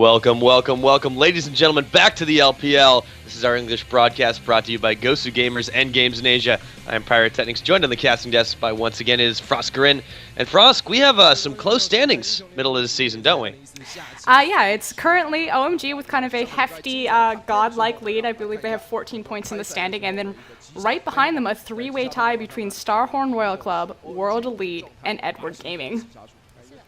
Welcome, welcome, welcome, ladies and gentlemen, back to the LPL. This is our English broadcast brought to you by Gosu Gamers and Games in Asia. I am PiraTechnics, joined on the casting desk by, once again, is Froskurinn. And Frosk, we have some close standings middle of the season, don't we? Yeah, it's currently OMG with kind of a hefty, godlike lead. I believe they have 14 points in the standing, and then right behind them, a three-way tie between StarHorn Royal Club, World Elite, and Edward Gaming.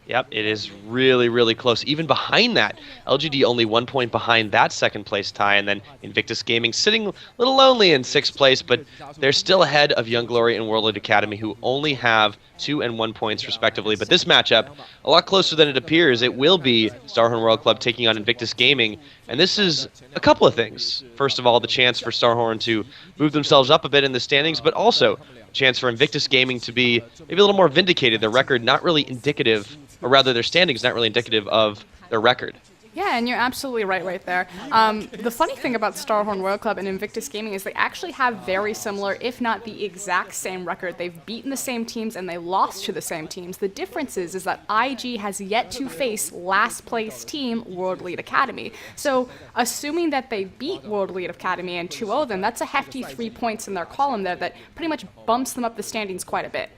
Yep, it is really, really close. Even behind that, LGD only 1 point behind that second place tie, and then Invictus Gaming sitting a little lonely in sixth place, but they're still ahead of Young Glory and World Elite Academy, who only have 2 and 1 points respectively. But this matchup, a lot closer than it appears. It will be StarHorn Royal Club taking on Invictus Gaming, and this is a couple of things. First of all, the chance for StarHorn to move themselves up a bit in the standings, but also a chance for Invictus Gaming to be maybe a little more vindicated. Their record not really indicative, or rather their standings not really indicative of their record. Yeah, and you're absolutely right there. The funny thing about StarHorn Royal Club and Invictus Gaming is they actually have very similar, if not the exact same record. They've beaten the same teams and they lost to the same teams. The difference is that IG has yet to face last place team World Elite Academy. So assuming that they beat World Elite Academy and 2-0 them, that's a hefty 3 points in their column there that pretty much bumps them up the standings quite a bit.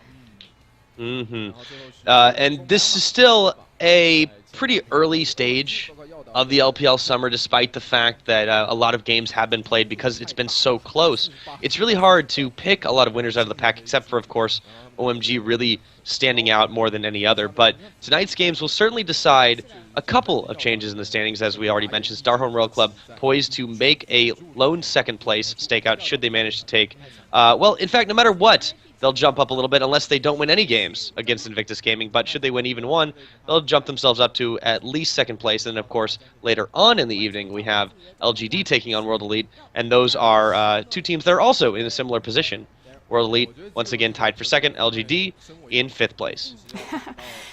And this is still a pretty early stage of the LPL summer, despite the fact that a lot of games have been played because it's been so close. It's really hard to pick a lot of winners out of the pack, except for, of course, OMG really standing out more than any other. But tonight's games will certainly decide a couple of changes in the standings, as we already mentioned. StarHorn Royal Club poised to make a lone second place stakeout should they manage to take, well, in fact, no matter what, they'll jump up a little bit unless they don't win any games against Invictus Gaming. But should they win even one, they'll jump themselves up to at least second place. And, of course, later on in the evening, we have LGD taking on World Elite. And those are two teams that are also in a similar position. World Elite, once again, tied for second. LGD in fifth place.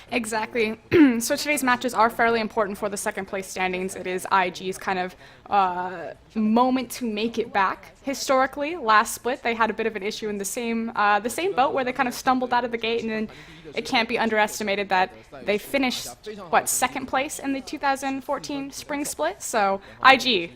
Exactly. So today's matches are fairly important for the second place standings. It is IG's kind of moment to make it back. Historically, last split they had a bit of an issue in the same boat where they kind of stumbled out of the gate, and then it can't be underestimated that they finished second place in the 2014 spring split. So IG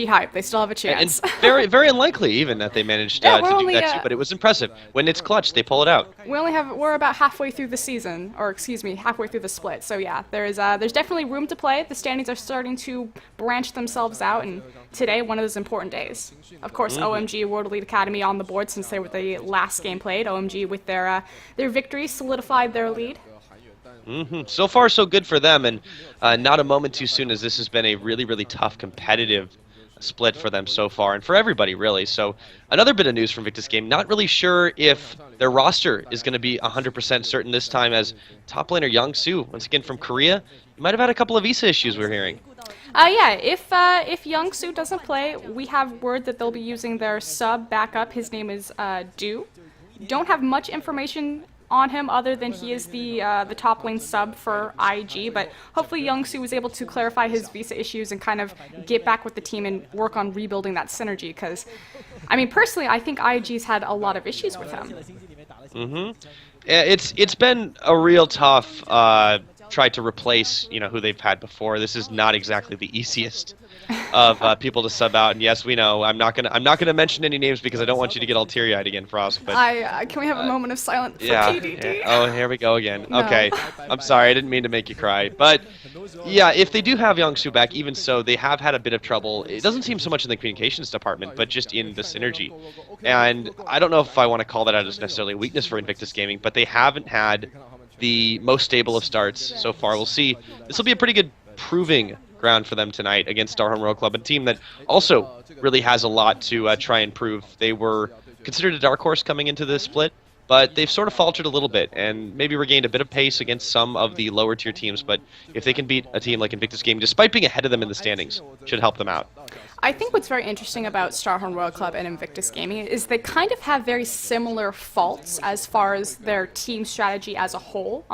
hype. They still have a chance. And very, very unlikely even that they managed to do that too, but it was impressive. When it's clutch, they pull it out. We're about halfway through the season, or excuse me, halfway through the split. So yeah, there's definitely room to play. The standings are starting to branch themselves out, and today one of those important days. Of course, OMG World Elite Academy on the board since they were the last game played. OMG with their victory solidified their lead. So far, so good for them, and not a moment too soon, as this has been a really, really tough competitive split for them so far, and for everybody, really. So another bit of news from Invictus Game. Not really sure if their roster is going to be 100% certain this time, as top laner Young Soo, once again from Korea, might have had a couple of visa issues we're hearing. Yeah, if Young Soo doesn't play, we have word that they'll be using their sub backup. His name is Do. Don't have much information on him other than he is the top lane sub for IG, but hopefully Young Soo was able to clarify his visa issues and kind of get back with the team and work on rebuilding that synergy, because I mean, personally, I think IG's had a lot of issues with him. It's been a real tough try to replace who they've had before. This is not exactly the easiest of people to sub out, and yes, we know. I'm not gonna mention any names because I don't want you to get all teary-eyed again, Frost. But can we have a moment of silence for PDD? Yeah. Oh, here we go again. No. Okay, I'm sorry, I didn't mean to make you cry, but yeah, if they do have Young Soo back, even so, they have had a bit of trouble. It doesn't seem so much in the communications department, but just in the synergy. And I don't know if I want to call that out as necessarily a weakness for Invictus Gaming, but they haven't had the most stable of starts so far. We'll see. This will be a pretty good proving ground for them tonight against StarHorn Royal Club, a team that also really has a lot to try and prove. They were considered a dark horse coming into this split, but they've sort of faltered a little bit and maybe regained a bit of pace against some of the lower tier teams. But if they can beat a team like Invictus Gaming, despite being ahead of them in the standings, should help them out. I think what's very interesting about StarHorn Royal Club and Invictus Gaming is they kind of have very similar faults as far as their team strategy as a whole.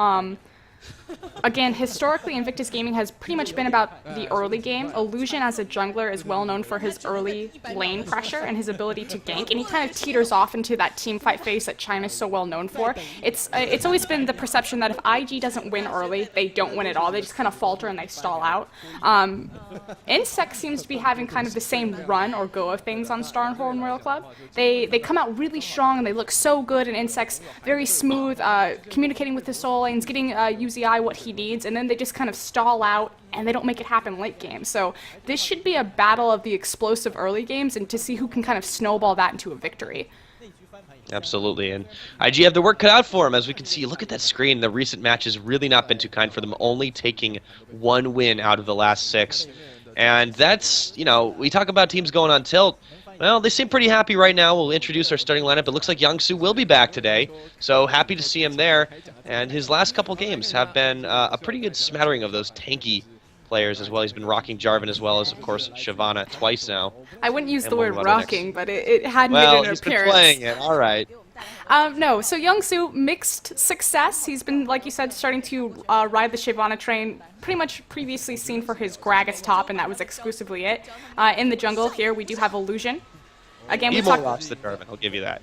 Again, historically, Invictus Gaming has pretty much been about the early game. Illusion, as a jungler, is well known for his early lane pressure and his ability to gank, and he kind of teeters off into that teamfight phase that China's so well known for. It's always been the perception that if IG doesn't win early, they don't win at all. They just kind of falter and they stall out. Insect seems to be having kind of the same run or go of things on StarHorn World Club. They come out really strong and they look so good, and Insect's very smooth, communicating with the soul lanes, getting UZI what he needs, and then they just kind of stall out and they don't make it happen late game. So this should be a battle of the explosive early games and to see who can kind of snowball that into a victory. Absolutely, and IG have the work cut out for them. As we can see, look at that screen. The recent match has really not been too kind for them, only taking 1 win out of the last 6. And that's, you know, we talk about teams going on tilt. Well, they seem pretty happy right now. We'll introduce our starting lineup. It looks like Youngsu will be back today, so happy to see him there. And his last couple games have been a pretty good smattering of those tanky players as well. He's been rocking Jarvan as well as, of course, Shyvana twice now. I wouldn't use the word rocking, but it had made well, an he's appearance. Been playing it. All right. No, so Youngsu, mixed success. He's been, like you said, starting to ride the Shyvana train, pretty much previously seen for his Gragas top, and that was exclusively it. In the jungle here, we do have Illusion. Again, we lost the Jarvan, I'll give you that.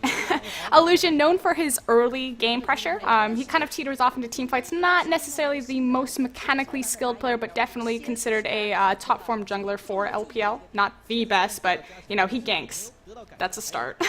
Illusion, known for his early game pressure. He kind of teeters off into team fights. Not necessarily the most mechanically skilled player, but definitely considered a top form jungler for LPL. Not the best, but, you know, he ganks. That's a start.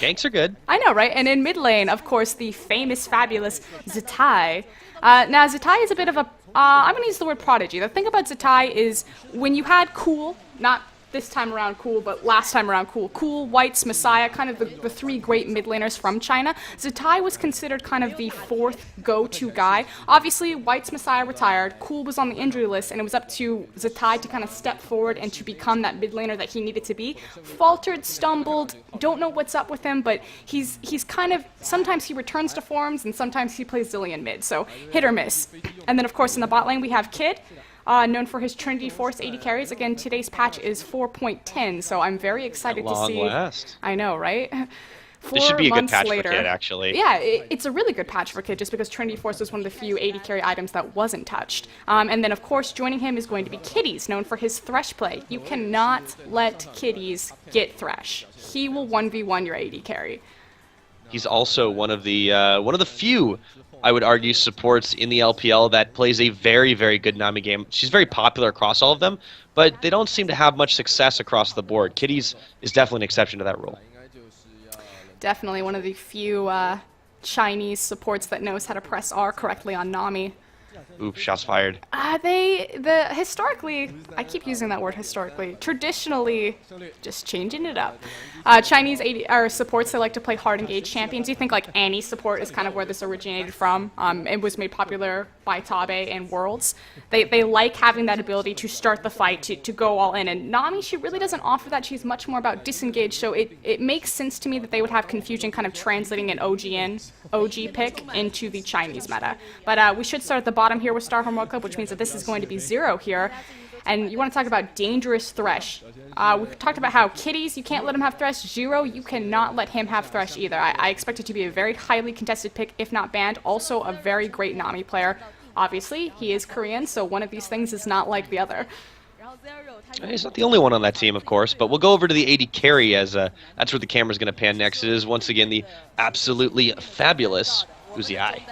Ganks are good. I know, right? And in mid lane, of course, the famous, fabulous Zatai. Now, Zatai is a bit of a... I'm going to use the word prodigy. The thing about Zatai is when you had Cool, not this time around Cool, but last time around Cool. Cool, Whites, Messiah, kind of the 3 great mid laners from China. Zatai was considered kind of the 4th go-to guy. Obviously, Whites, Messiah retired. Cool was on the injury list, and it was up to Zatai to kind of step forward and to become that mid laner that he needed to be. Faltered, stumbled, don't know what's up with him, but he's kind of, sometimes he returns to forms, and sometimes he plays Zillion mid, so hit or miss. And then, of course, in the bot lane, we have Kid. Known for his Trinity Force 80 carries. Again, today's patch is 4.10, so I'm very excited to see. Last. I know, right? This should be a good patch later, for Kid, actually. Yeah, it's a really good patch for Kid, just because Trinity Force is one of the few 80 carry items that wasn't touched. And then, of course, joining him is going to be Kitties, known for his Thresh play. You cannot let Kitties get Thresh. He will 1v1 your 80 carry. He's also one of the few, I would argue, supports in the LPL that plays a very, very good Nami game. She's very popular across all of them, but they don't seem to have much success across the board. Kitties is definitely an exception to that rule. Definitely one of the few Chinese supports that knows how to press R correctly on Nami. Oops, shots fired. Historically, I keep using that word historically, traditionally, just changing it up. Chinese supports, they like to play hard engaged champions. You think like Annie support is kind of where this originated from. It was made popular by Tabe and Worlds. They like having that ability to start the fight, to go all in. And Nami, she really doesn't offer that. She's much more about disengage. So it makes sense to me that they would have confusion kind of translating an OG pick into the Chinese meta. But we should start at the bottom here with StarHorn World Cup, which means that this is going to be 0 here. And you want to talk about dangerous Thresh. We talked about how Kitties, you can't let him have Thresh. Zero, you cannot let him have Thresh either. I expect it to be a very highly contested pick, if not banned. Also a very great Nami player. Obviously, he is Korean, so one of these things is not like the other. He's not the only one on that team, of course, but we'll go over to the 80 carry as that's where the camera's going to pan next. It is, once again, the absolutely fabulous UZI.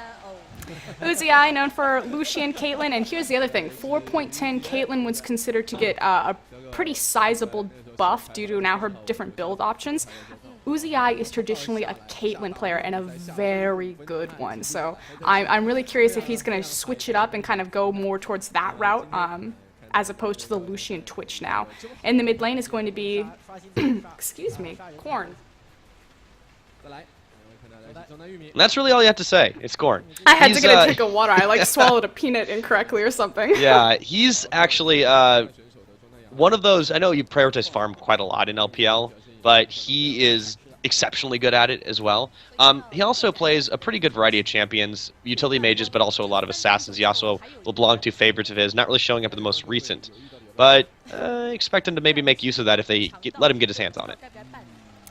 UZI, known for Lucian, Caitlyn, and here's the other thing. 4.10, Caitlyn was considered to get a pretty sizable buff due to now her different build options. UZI is traditionally a Caitlyn player and a very good one, so I'm really curious if he's going to switch it up and kind of go more towards that route, as opposed to the Lucian Twitch now. In the mid lane is going to be, excuse me, Corn. And that's really all you have to say. It's Corn. I had to get a drink of water. I like swallowed a peanut incorrectly or something. Yeah, he's actually one of those. I know you prioritize farm quite a lot in LPL, but he is exceptionally good at it as well. He also plays a pretty good variety of champions, utility mages, but also a lot of assassins. He also will belong to favorites of his, not really showing up in the most recent. But expect him to maybe make use of that if they let him get his hands on it.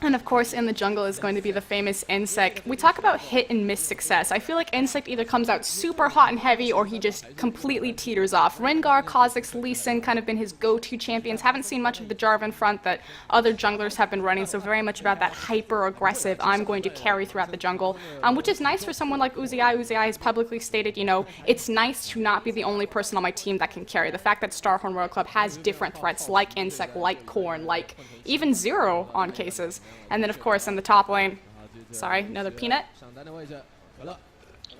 And of course, in the jungle is going to be the famous Insect. We talk about hit and miss success. I feel like Insect either comes out super hot and heavy, or he just completely teeters off. Rengar, Kha'Zix, Lee Sin kind of been his go-to champions. Haven't seen much of the Jarvan front that other junglers have been running, so very much about that hyper-aggressive, I'm going to carry throughout the jungle, which is nice for someone like Uzi. Uzi has publicly stated, you know, it's nice to not be the only person on my team that can carry. The fact that StarHorn Royal Club has different threats like Insect, like Corn, like even Zero on cases. And then, of course, in the top lane, sorry, another peanut.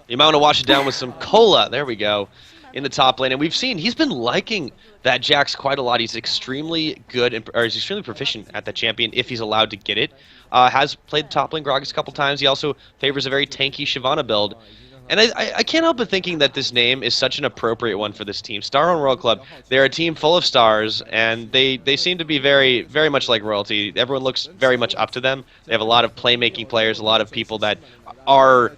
You might want to wash it down with some cola. There we go. In the top lane. And we've seen he's been liking that Jax quite a lot. He's extremely good, or he's extremely proficient at the champion if he's allowed to get it. Has played top lane Gragas a couple times. He also favors a very tanky Shyvana build. And I can't help but thinking that this name is such an appropriate one for this team. StarHorn World Club, they're a team full of stars, and they seem to be very, very much like royalty. Everyone looks very much up to them. They have a lot of playmaking players, a lot of people that are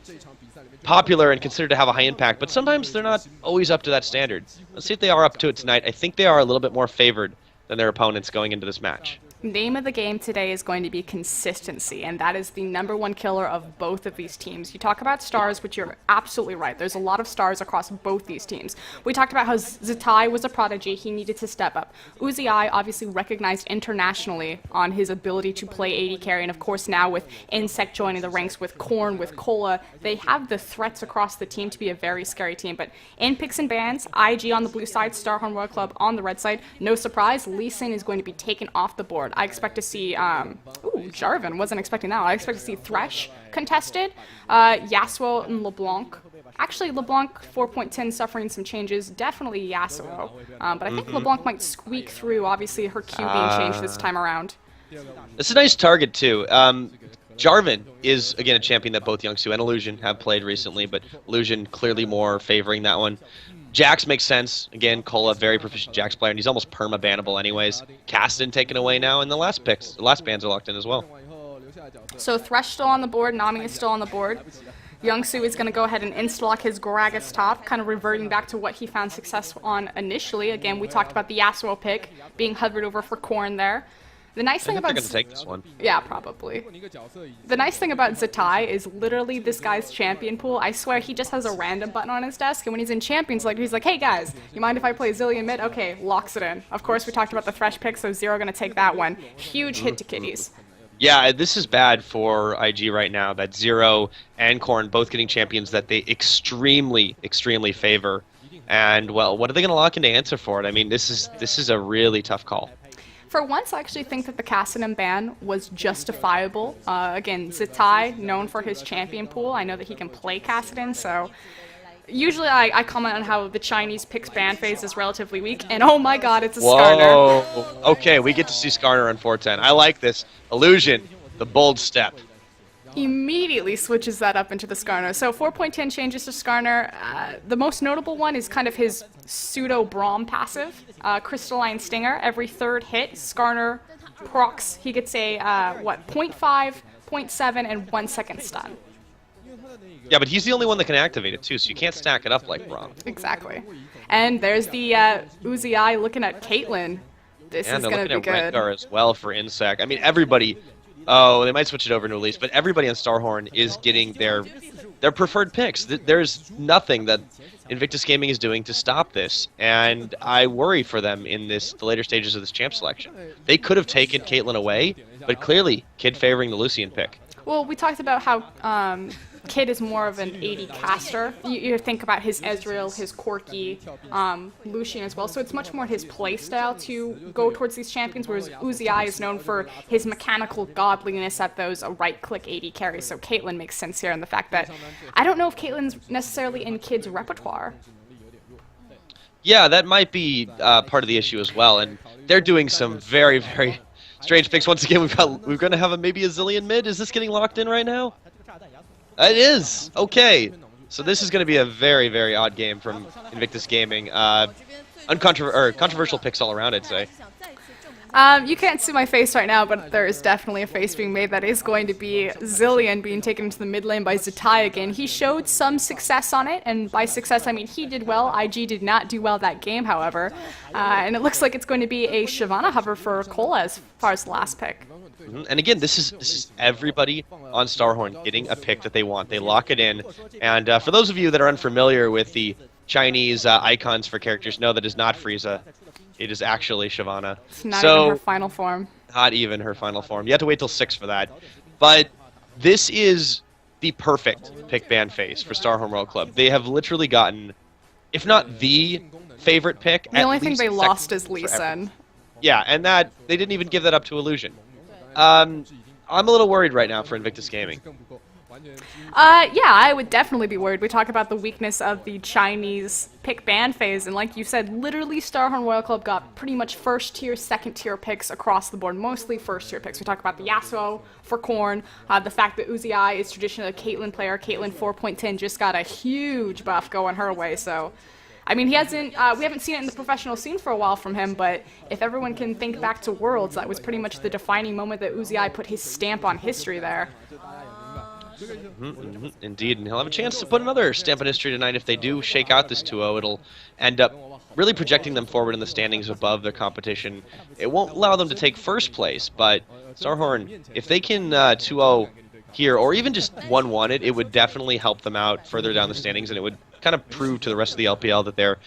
popular and considered to have a high impact, but sometimes they're not always up to that standard. Let's see if they are up to it tonight. I think they are a little bit more favored than their opponents going into this match. Name of the game today is going to be consistency, and that is the #1 killer of both of these teams. You talk about stars, which you're absolutely right. There's a lot of stars across both these teams. We talked about how Zatai was a prodigy. He needed to step up. Uzi obviously recognized internationally on his ability to play AD carry, and of course now with Insect joining the ranks, with Korn, with Cola, they have the threats across the team to be a very scary team. But in picks and bans, IG on the blue side, StarHorn Royal Club on the red side. No surprise, Lee Sin is going to be taken off the board. I expect to see, Jarvan, wasn't expecting that. I expect to see Thresh contested, Yasuo and LeBlanc. Actually, LeBlanc 4.10 suffering some changes, definitely Yasuo. But I think LeBlanc might squeak through, obviously her Q being changed this time around. It's a nice target, too. Jarvan is, again, a champion that both Youngsu and Illusion have played recently, but Illusion clearly more favoring that one. Jax makes sense. Again, Cola, very proficient Jax player, and he's almost perma-bannable anyways. Kassadin taken away now, and the last bans are locked in as well. So Thresh still on the board, Nami is still on the board. Youngsu is going to go ahead and insta-lock his Gragas top, kind of reverting back to what he found success on initially. Again, we talked about the Yasuo pick being hovered over for Korn there. The nice thing about they're gonna take this one. Yeah, probably. The nice thing about Zatai is literally this guy's champion pool. I swear he just has a random button on his desk, and when he's in champions, he's like, hey guys, you mind if I play Zillion mid? Okay, locks it in. Of course, we talked about the Thresh pick, so Zero gonna take that one. Huge hit to Kitties. Yeah, this is bad for IG right now, that Zero and Korn both getting champions that they extremely, extremely favor. And, well, what are they going to lock in to answer for it? I mean, this is a really tough call. For once, I actually think that the Kassadin ban was justifiable. Again, Zatai, known for his champion pool. I know that he can play Kassadin, so usually I comment on how the Chinese picks ban phase is relatively weak, and oh my god, it's a Skarner. Whoa. Okay, we get to see Skarner on 410. I like this. Illusion, the bold step. Immediately switches that up into the Skarner. So 4.10 changes to Skarner. The most notable one is kind of his pseudo-Braum passive, Crystalline Stinger. Every third hit, Skarner procs. He gets a, 0.5, 0.7, and 1 second stun. Yeah, but he's the only one that can activate it too, so you can't stack it up like Braum. Exactly. And there's the Uzi looking at Caitlyn. This is going to be good. Rengar as well for Insect. I mean, everybody... Oh, they might switch it over to Elise, but everybody on StarHorn is getting their preferred picks. There's nothing that Invictus Gaming is doing to stop this, and I worry for them in the later stages of this champ selection. They could have taken Caitlyn away, but clearly, Kid favoring the Lucian pick. Well, we talked about how Kid is more of an AD caster. You think about his Ezreal, his Corki, Lucian as well. So it's much more his playstyle to go towards these champions, whereas Uzi is known for his mechanical godliness at those right-click AD carries. So Caitlyn makes sense here, and the fact that I don't know if Caitlyn's necessarily in Kid's repertoire. Yeah, that might be part of the issue as well, and they're doing some very, very strange picks. Once again, we're going to have maybe a Zillion mid. Is this getting locked in right now? It is! Okay. So this is going to be a very, very odd game from Invictus Gaming. Controversial picks all around, I'd say. You can't see my face right now, but there is definitely a face being made that is going to be Zilean being taken into the mid lane by Zatai again. He showed some success on it, and by success I mean he did well. IG did not do well that game, however. And it looks like it's going to be a Shyvana hover for Cola as far as the last pick. And again, this is everybody on StarHorn getting a pick that they want. They lock it in. And for those of you that are unfamiliar with the Chinese icons for characters, know that it's not Frieza. It is actually Shyvana. It's not even her final form. Not even her final form. You have to wait till 6 for that. But this is the perfect pick ban phase for StarHorn World Club. They have literally gotten, if not the favorite pick, the only thing they lost is Lee Sin. Yeah, and that they didn't even give that up to Illusion. I'm a little worried right now for Invictus Gaming. Yeah, I would definitely be worried. We talk about the weakness of the Chinese pick ban phase, and like you said, literally StarHorn Royal Club got pretty much first tier, second tier picks across the board, mostly first tier picks. We talk about the Yasuo for Korn, the fact that Uzi is traditionally a Caitlyn player. Caitlyn 4.10 just got a huge buff going her way, so I mean, he hasn't. We haven't seen it in the professional scene for a while from him, but if everyone can think back to Worlds, that was pretty much the defining moment that Uzi put his stamp on history there. Indeed, and he'll have a chance to put another stamp on history tonight if they do shake out this 2-0. It'll end up really projecting them forward in the standings above their competition. It won't allow them to take first place, but StarHorn, if they can 2-0 here, or even just 1-1 it would definitely help them out further down the standings, and it would kind of prove to the rest of the LPL that they're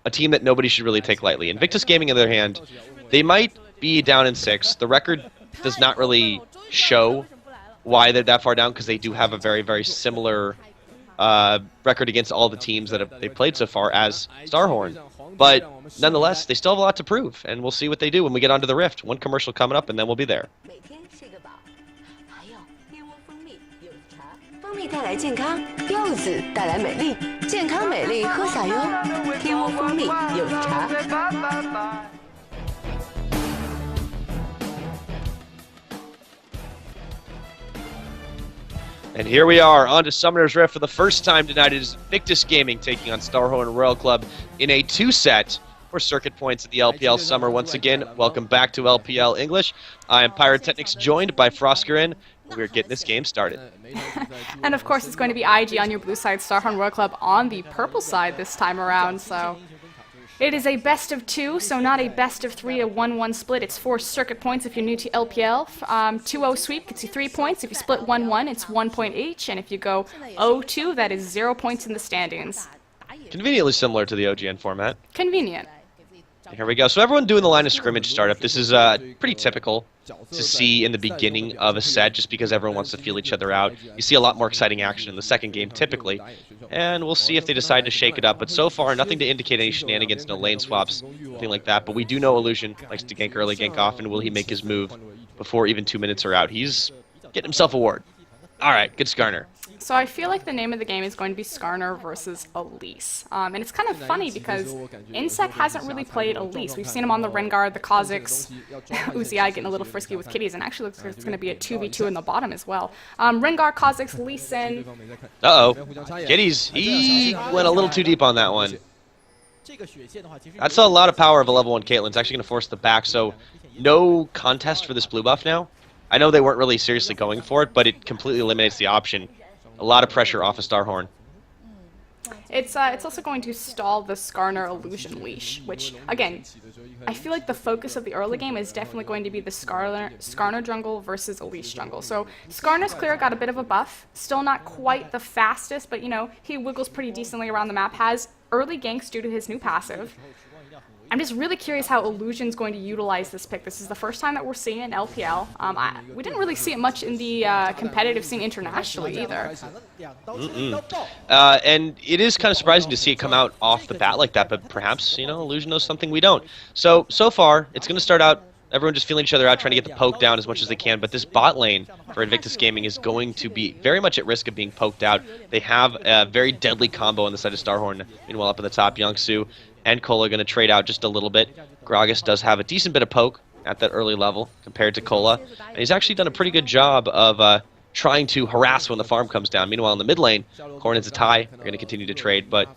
a team that nobody should really take lightly. Invictus Gaming, on the other hand, they might be down in 6. The record does not really show why they're that far down, because they do have a very, very similar record against all the teams that they've played so far as StarHorn. But nonetheless, they still have a lot to prove, and we'll see what they do when we get onto the Rift. One commercial coming up, and then we'll be there. 带来健康，柚子带来美丽，健康美丽喝啥哟？天窝蜂蜜柚子茶。 And here we are, on to Summoner's Rift for the first time tonight. It is Invictus Gaming taking on StarHorn Royal Club in a 2-set for circuit points at the LPL Summer. Once again, welcome back to LPL English. I am PiraTechnics, joined by Froskurinn. We're getting this game started. And of course, it's going to be IG on your blue side, StarHorn Royal Club on the purple side this time around. So it is a best of 2, so not a best of 3, a 1-1 split. It's 4 circuit points if you're new to LPL. 2-0 sweep gets you 3 points. If you split 1-1, it's 1 point each. And if you go 0-2, that is 0 points in the standings. Conveniently similar to the OGN format. Convenient. Here we go. So everyone doing the line of scrimmage startup. This is pretty typical to see in the beginning of a set, just because everyone wants to feel each other out. You see a lot more exciting action in the second game, typically. And we'll see if they decide to shake it up. But so far, nothing to indicate any shenanigans, no lane swaps, nothing like that. But we do know Illusion likes to gank early, gank often. Will he make his move before even 2 minutes are out? He's getting himself a ward. All right, good Skarner. So I feel like the name of the game is going to be Skarner versus Elise. And it's kind of funny because Insec hasn't really played Elise. We've seen him on the Rengar, the Kha'Zix, Uzi getting a lent frisky with kitties, and actually looks like it's going to be a 2v2 in the bottom as well. Rengar, Kha'Zix, Lee Sin. Uh-oh. Kitties, he went a little too deep on that one. That's a lot of power of a level 1 Caitlyn. It's actually going to force the back, so no contest for this blue buff now. I know they weren't really seriously going for it, but it completely eliminates the option. A lot of pressure off of StarHorn. It's also going to stall the Skarner Illusion leash, which, again, I feel like the focus of the early game is definitely going to be the Skarner jungle versus Elise jungle. So Skarner's clear got a bit of a buff, still not quite the fastest, but, you know, he wiggles pretty decently around the map, has early ganks due to his new passive. I'm just really curious how Illusion's going to utilize this pick. This is the first time that we're seeing it in LPL. We didn't really see it much in the competitive scene internationally either. And it is kind of surprising to see it come out off the bat like that, but perhaps, you know, Illusion knows something we don't. So far, it's going to start out everyone just feeling each other out, trying to get the poke down as much as they can, but this bot lane for Invictus Gaming is going to be very much at risk of being poked out. They have a very deadly combo on the side of StarHorn. Meanwhile, up in the top, Youngsu and Cola are going to trade out just a little bit. Gragas does have a decent bit of poke at that early level compared to Cola, and he's actually done a pretty good job of trying to harass when the farm comes down. Meanwhile, in the mid lane, Korn and Zatai are going to continue to trade, but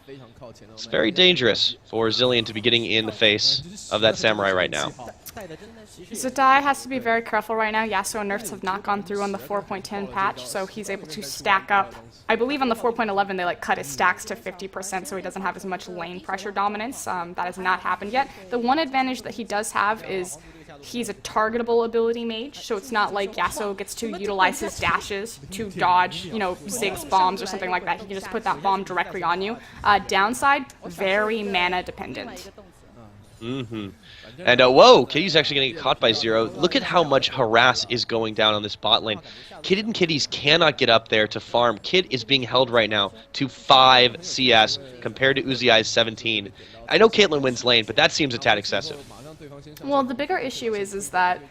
it's very dangerous for Zilean to be getting in the face of that Samurai right now. Zatai has to be very careful right now. Yasuo nerfs have not gone through on the 4.10 patch, so he's able to stack up. I believe on the 4.11 they cut his stacks to 50%, so he doesn't have as much lane pressure dominance. That has not happened yet. The one advantage that he does have is he's a targetable ability mage, so it's not like Yasuo gets to utilize his dashes to dodge, Ziggs bombs or something like that. He can just put that bomb directly on you. Downside, very mana dependent. And whoa, Kitty's actually going to get caught by Zero. Look at how much harass is going down on this bot lane. Kid and Kitties cannot get up there to farm. Kid is being held right now to 5 CS compared to Uziai's 17. I know Caitlyn wins lane, but that seems a tad excessive. Well, the bigger issue is that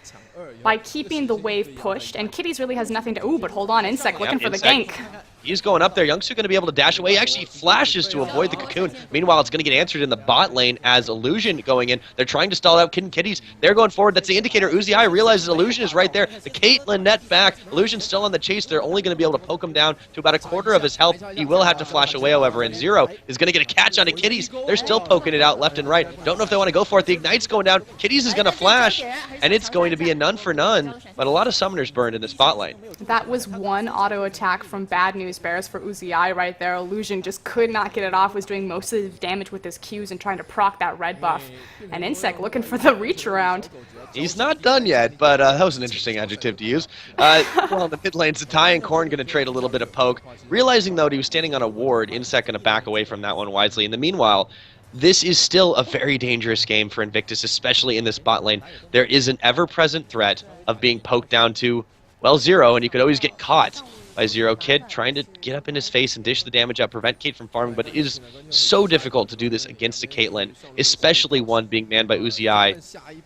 by keeping the wave pushed, and Kitties really has nothing to... Ooh, but hold on, Insect looking for the gank. He's going up there. Youngster going to be able to dash away. He actually flashes to avoid the cocoon. Meanwhile, it's going to get answered in the bot lane as Illusion going in. They're trying to stall out Kid and Kitties. They're going forward. That's the indicator. Uzi realizes Illusion is right there. The Caitlyn net back. Illusion's still on the chase. They're only going to be able to poke him down to about a quarter of his health. He will have to flash away, however, and Zero is going to get a catch onto Kitties. They're still poking it out left and right. Don't know if they want to go for it. The Ignite's going down. Kitties is going to flash, and it's going to be a none for none, but a lot of summoners burned in this bot lane. That was one auto attack from Bad News Bears for Uzi right there. Illusion just could not get it off, was doing most of the damage with his Qs and trying to proc that red buff. And Insect looking for the reach around. He's not done yet, but that was an interesting adjective to use. Well, in the mid lane, Zatai and Korn going to trade a little bit of poke. Realizing, though, he was standing on a ward, Insect going to back away from that one wisely. In the meanwhile, this is still a very dangerous game for Invictus, especially in this bot lane. There is an ever-present threat of being poked down to, well, Zero, and you could always get caught by Zero. Kid trying to get up in his face and dish the damage out, prevent Kate from farming, but it is so difficult to do this against a Caitlyn, especially one being manned by Uzi,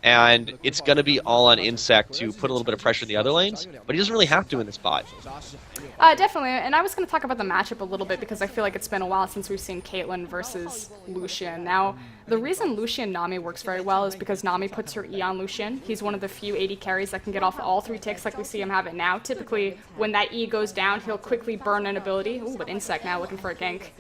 and it's going to be all on Insect to put a little bit of pressure in the other lanes, but he doesn't really have to in this bot. Definitely, and I was going to talk about the matchup a little bit because I feel like it's been a while since we've seen Caitlyn versus Lucian. Now, the reason Lucian Nami works very well is because Nami puts her E on Lucian. He's one of the few AD carries that can get off all 3 ticks like we see him have it now. Typically, when that E goes down, he'll quickly burn an ability. Ooh, but Insect now looking for a gank.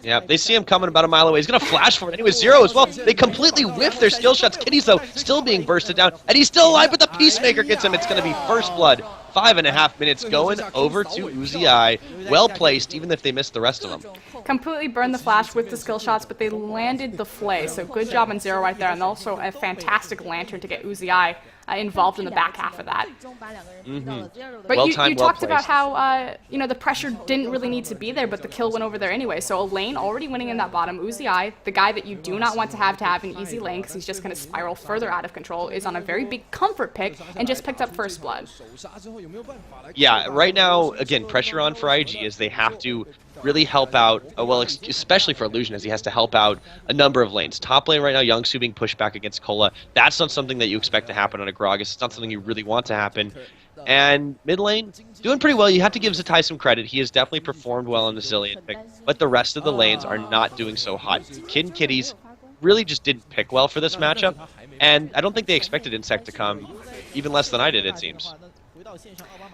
Yeah, they see him coming about a mile away. He's going to flash for it. Anyway, Zero as well. They completely whiff their skill shots. Kitties, though, still being bursted down. And he's still alive, but the Peacemaker gets him. It's going to be first blood. 5.5 minutes going over to Uzi. Well placed, even if they missed the rest of them. Completely burned the flash with the skill shots, but they landed the flay. So good job on Zero right there, and also a fantastic lantern to get Uzi involved in the back half of that. But you talked about how the pressure didn't really need to be there, but the kill went over there anyway. So a lane already winning in that bottom. Uzi, the guy that you do not want to have an easy lane because he's just going to spiral further out of control, is on a very big comfort pick and just picked up first blood. Yeah, right now, again, pressure on for IG as they have to really help out, well, especially for Illusion, as he has to help out a number of lanes. Top lane right now, Youngsu being pushed back against Kola. That's not something that you expect to happen on a Gragas. It's not something you really want to happen. And mid lane, doing pretty well. You have to give Zatai some credit. He has definitely performed well on the Zillion pick, but the rest of the lanes are not doing so hot. Kid and Kitties really just didn't pick well for this matchup, and I don't think they expected Insect to come, even less than I did, it seems.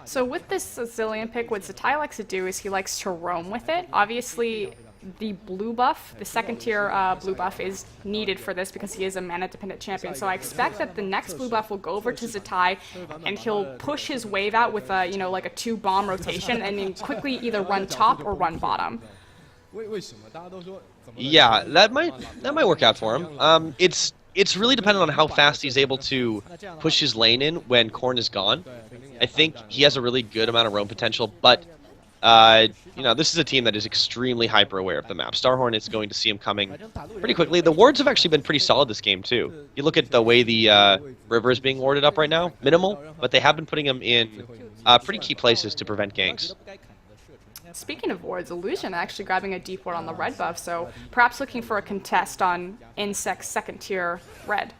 So with this Zillion pick, what Zatai likes to do is he likes to roam with it. Obviously, the blue buff, the second tier blue buff, is needed for this because he is a mana-dependent champion. So I expect that the next blue buff will go over to Zatai, and he'll push his wave out with a, like a 2-bomb rotation, and then quickly either run top or run bottom. Yeah, that might work out for him. It's really dependent on how fast he's able to push his lane in when Korn is gone. I think he has a really good amount of roam potential, but this is a team that is extremely hyper-aware of the map. StarHorn is going to see him coming pretty quickly. The wards have actually been pretty solid this game, too. You look at the way the river is being warded up right now, minimal, but they have been putting him in pretty key places to prevent ganks. Speaking of wards, Illusion actually grabbing a deep ward on the red buff, so perhaps looking for a contest on Insect's second tier red.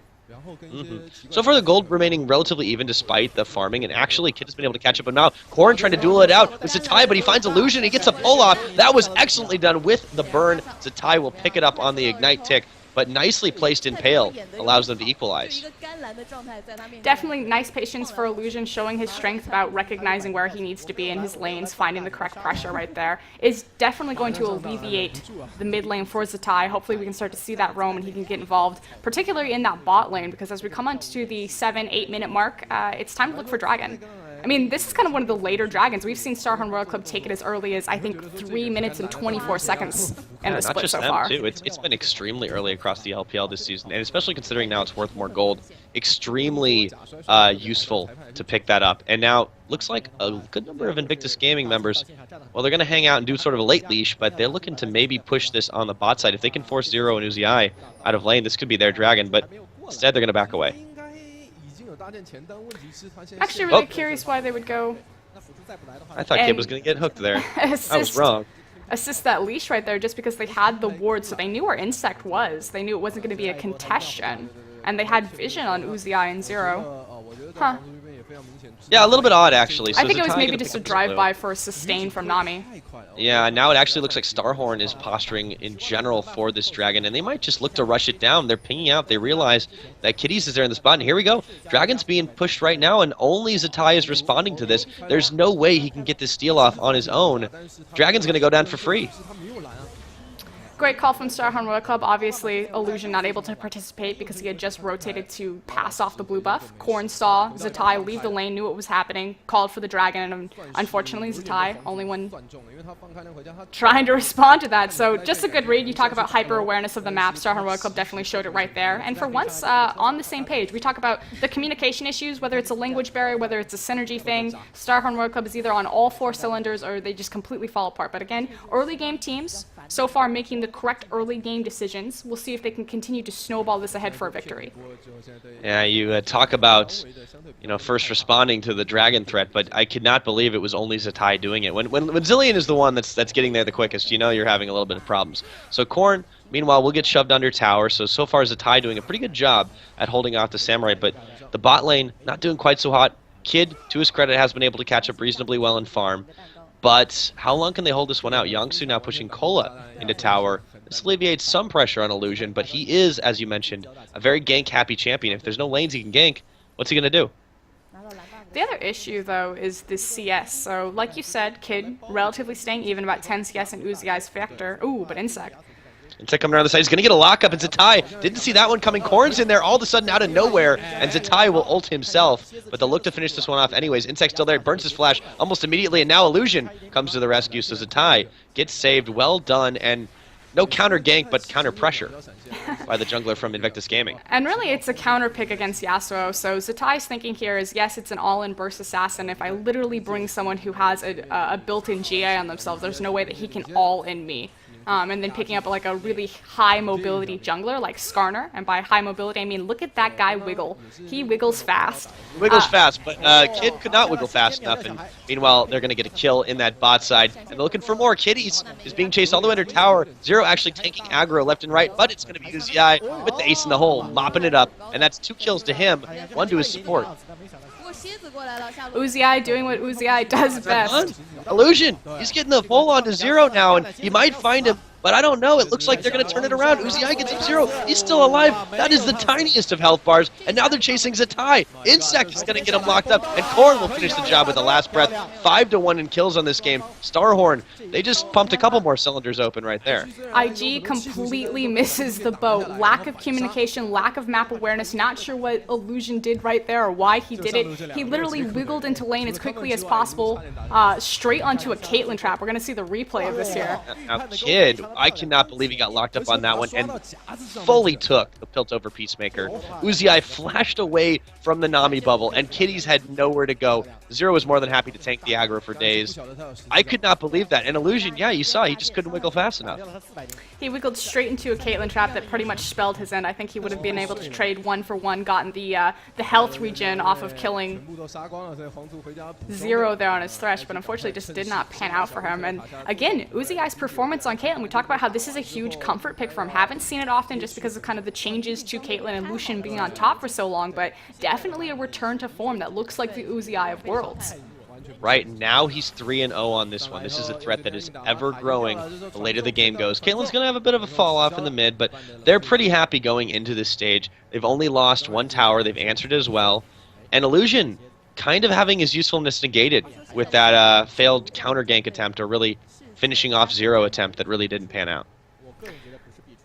So far, the gold remaining relatively even despite the farming, and actually Kid has been able to catch up, but now Korn trying to duel it out with Zatai, but he finds Illusion, he gets a pull-off. That was excellently done with the burn. Zatai will pick it up on the Ignite tick. but nicely placed in Pale allows them to equalize. Definitely nice patience for Illusion, showing his strength about recognizing where he needs to be in his lanes, finding the correct pressure right there. Is definitely going to alleviate the mid lane for Zatai. Hopefully we can start to see that roam and he can get involved, particularly in that bot lane, because as we come on to the 7-8 minute mark, it's time to look for Dragon. I mean, this is kind of one of the later Dragons. We've seen StarHorn Royal Club take it as early as, I think, 3 minutes and 24 seconds in the split so far. Too. It's been extremely early across the LPL this season, and especially considering now it's worth more gold, extremely useful to pick that up. And now, looks like a good number of Invictus Gaming members, well, they're going to hang out and do sort of a late leash, but they're looking to maybe push this on the bot side. If they can force Zero and Uzi out of lane, this could be their Dragon, but instead they're going to back away. Actually, really curious why they would go. I thought Kid was going to get hooked there. I was wrong. Assist that leash right there just because they had the ward, so they knew where Insect was. They knew it wasn't going to be a contestation. And they had vision on Uzi and Zero. Huh. Yeah, a little bit odd, actually. So I think it was maybe just a drive-by for a sustain from Nami. Yeah, now it actually looks like StarHorn is posturing in general for this Dragon, and they might just look to rush it down. They're pinging out. They realize that Kitties is there in the spot, and here we go. Dragon's being pushed right now, and only Zatai is responding to this. There's no way he can get this steal off on his own. Dragon's going to go down for free. Great call from StarHorn Royal Club. Obviously, Illusion not able to participate because he had just rotated to pass off the blue buff. Korn saw Zatai leave the lane, knew what was happening, called for the Dragon, and unfortunately Zatai, only one trying to respond to that. So just a good read. You talk about hyper-awareness of the map. StarHorn Royal Club definitely showed it right there. And for once, on the same page. We talk about the communication issues, whether it's a language barrier, whether it's a synergy thing. StarHorn Royal Club is either on all 4 cylinders or they just completely fall apart. But again, early game teams so far making the correct early game decisions. We'll see if they can continue to snowball this ahead for a victory. Yeah, you talk about, first responding to the Dragon threat, but I could not believe it was only Zatai doing it. When Zillion is the one that's getting there the quickest, you're having a little bit of problems. So Korn, meanwhile, will get shoved under tower. So far Zatai doing a pretty good job at holding off the Samurai, but the bot lane not doing quite so hot. Kid, to his credit, has been able to catch up reasonably well in farm. But how long can they hold this one out? Yangsu now pushing Kola into tower. This alleviates some pressure on Illusion, but he is, as you mentioned, a very gank-happy champion. If there's no lanes he can gank, what's he going to do? The other issue, though, is the CS. So, like you said, Kid relatively staying even, about 10 CS in Uzi's factor. Ooh, but Insect. Insect coming around the side. He's going to get a lockup, and Zatai didn't see that one coming. Korn's in there all of a sudden out of nowhere, and Zatai will ult himself, but they'll look to finish this one off anyways. Insect's still there, burns his flash almost immediately, and now Illusion comes to the rescue, so Zatai gets saved. Well done, and no counter gank, but counter pressure by the jungler from Invictus Gaming. And really, it's a counter pick against Yasuo. So Zatai's thinking here is, yes, it's an all-in burst assassin. If I literally bring someone who has a built-in GA on themselves, there's no way that he can all-in me. And then picking up like a really high mobility jungler like Skarner, and by high mobility I mean look at that guy wiggle. He wiggles fast. Wiggles fast, but Kid could not wiggle fast enough, and meanwhile they're going to get a kill in that bot side, and they're looking for more. Kitties is being chased all the way under tower. Zero actually tanking aggro left and right, but it's going to be Uzi with the ace in the hole, mopping it up, and that's 2 kills to him, 1 to his support. Uzi doing what Uzi does best. Illusion, he's getting the full on to Zero now, and he might find him, but I don't know. It looks like they're going to turn it around. Uzi gets him Zero. He's still alive. That is the tiniest of health bars, and now they're chasing Zatai. Insect is going to get him locked up, and Korn will finish the job with the last breath. 5-1 in kills on this game. StarHorn, they just pumped a couple more cylinders open right there. IG completely misses the boat. Lack of communication, lack of map awareness. Not sure what Illusion did right there or why he did it. He literally wiggled into lane as quickly as possible, straight onto a Caitlyn trap. We're going to see the replay of this here. Now, Kid, I cannot believe he got locked up on that one and fully took the Pilt over Peacemaker. Uzi flashed away from the Nami bubble, and Kitties had nowhere to go. Zero was more than happy to tank the aggro for days. I could not believe that. And Illusion, yeah, you saw, he just couldn't wiggle fast enough. He wiggled straight into a Caitlyn trap that pretty much spelled his end. I think he would have been able to trade 1 for 1, gotten the health regen off of killing Zero there on his Thresh, but unfortunately just did not pan out for him. And again, Uzi's performance on Caitlyn, we talk about how this is a huge comfort pick for him. Haven't seen it often just because of kind of the changes to Caitlyn and Lucian being on top for so long, but definitely a return to form that looks like the Uzi of Worlds. right? Now he's 3-0 on this one. This is a threat that is ever growing the later the game goes. Caitlyn's going to have a bit of a fall off in the mid, but they're pretty happy going into this stage. They've only lost one tower. They've answered as well. And Illusion kind of having his usefulness negated with that failed counter gank attempt, or really finishing off Zero attempt that really didn't pan out.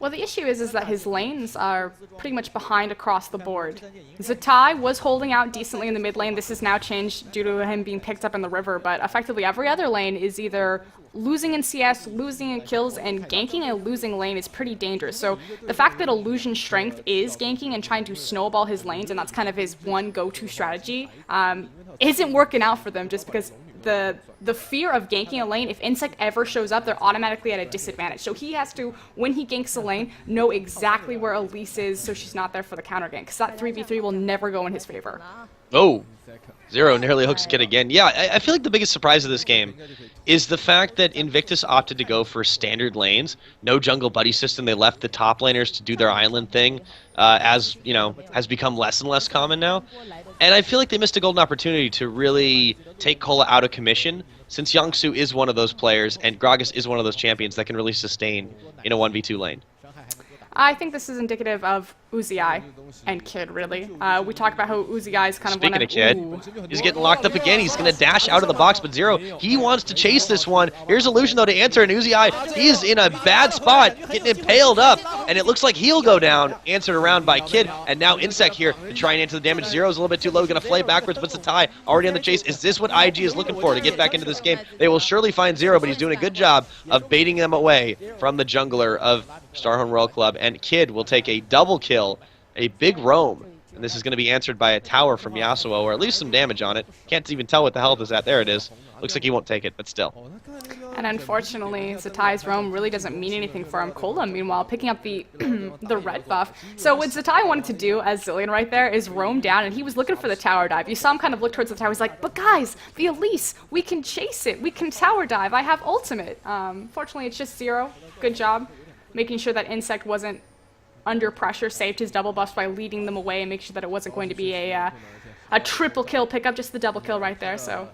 Well, the issue is that his lanes are pretty much behind across the board. Zatai was holding out decently in the mid lane. This has now changed due to him being picked up in the river, but effectively every other lane is either losing in CS, losing in kills, and ganking a losing lane is pretty dangerous. So the fact that Illusion's strength is ganking and trying to snowball his lanes, and that's kind of his one go-to strategy, isn't working out for them, just because the fear of ganking a lane, if Insect ever shows up, they're automatically at a disadvantage. So he has to, when he ganks a lane, know exactly where Elise is so she's not there for the counter gank, because that 3v3 will never go in his favor. Oh, Zero nearly hooks Kid again. Yeah, I feel like the biggest surprise of this game is the fact that Invictus opted to go for standard lanes. No jungle buddy system. They left the top laners to do their island thing, as, you know, has become less and less common now. And I feel like they missed a golden opportunity to really take Cola out of commission, since Youngsu is one of those players and Gragas is one of those champions that can really sustain in a 1v2 lane. I think this is indicative of Uzi and Kid, really. We talked about how Uzi is kind of Speaking of Kid, he's getting locked up again. He's going to dash out of the box, but Zero, he wants to chase this one. Here's Illusion, though, to answer, and Uzi, he's in a bad spot, getting impaled up, and it looks like he'll go down, answered around by Kid, and now Insect here to try and answer the damage. Zero's a little bit too low, going to flay backwards, but Zatai already on the chase. Is this what IG is looking for to get back into this game? They will surely find Zero, but he's doing a good job of baiting them away from the jungler of StarHorn World Club, and Kid will take a double kill, a big roam, and this is going to be answered by a tower from Yasuo, or at least some damage on it. Can't even tell what the health is at. There it is. Looks like he won't take it, but still. And unfortunately, Zatai's roam really doesn't mean anything for him. Cola, meanwhile, picking up the the red buff. So what Zatai wanted to do, as Zillion right there, is roam down, and he was looking for the tower dive. You saw him kind of look towards the tower. He's like, but guys, the Elise, we can chase it. We can tower dive. I have ultimate. Fortunately, it's just Zero. Good job making sure that Insect wasn't under pressure, saved his double buffs by leading them away and make sure that it wasn't going to be a triple kill pickup, just the double kill right there. So.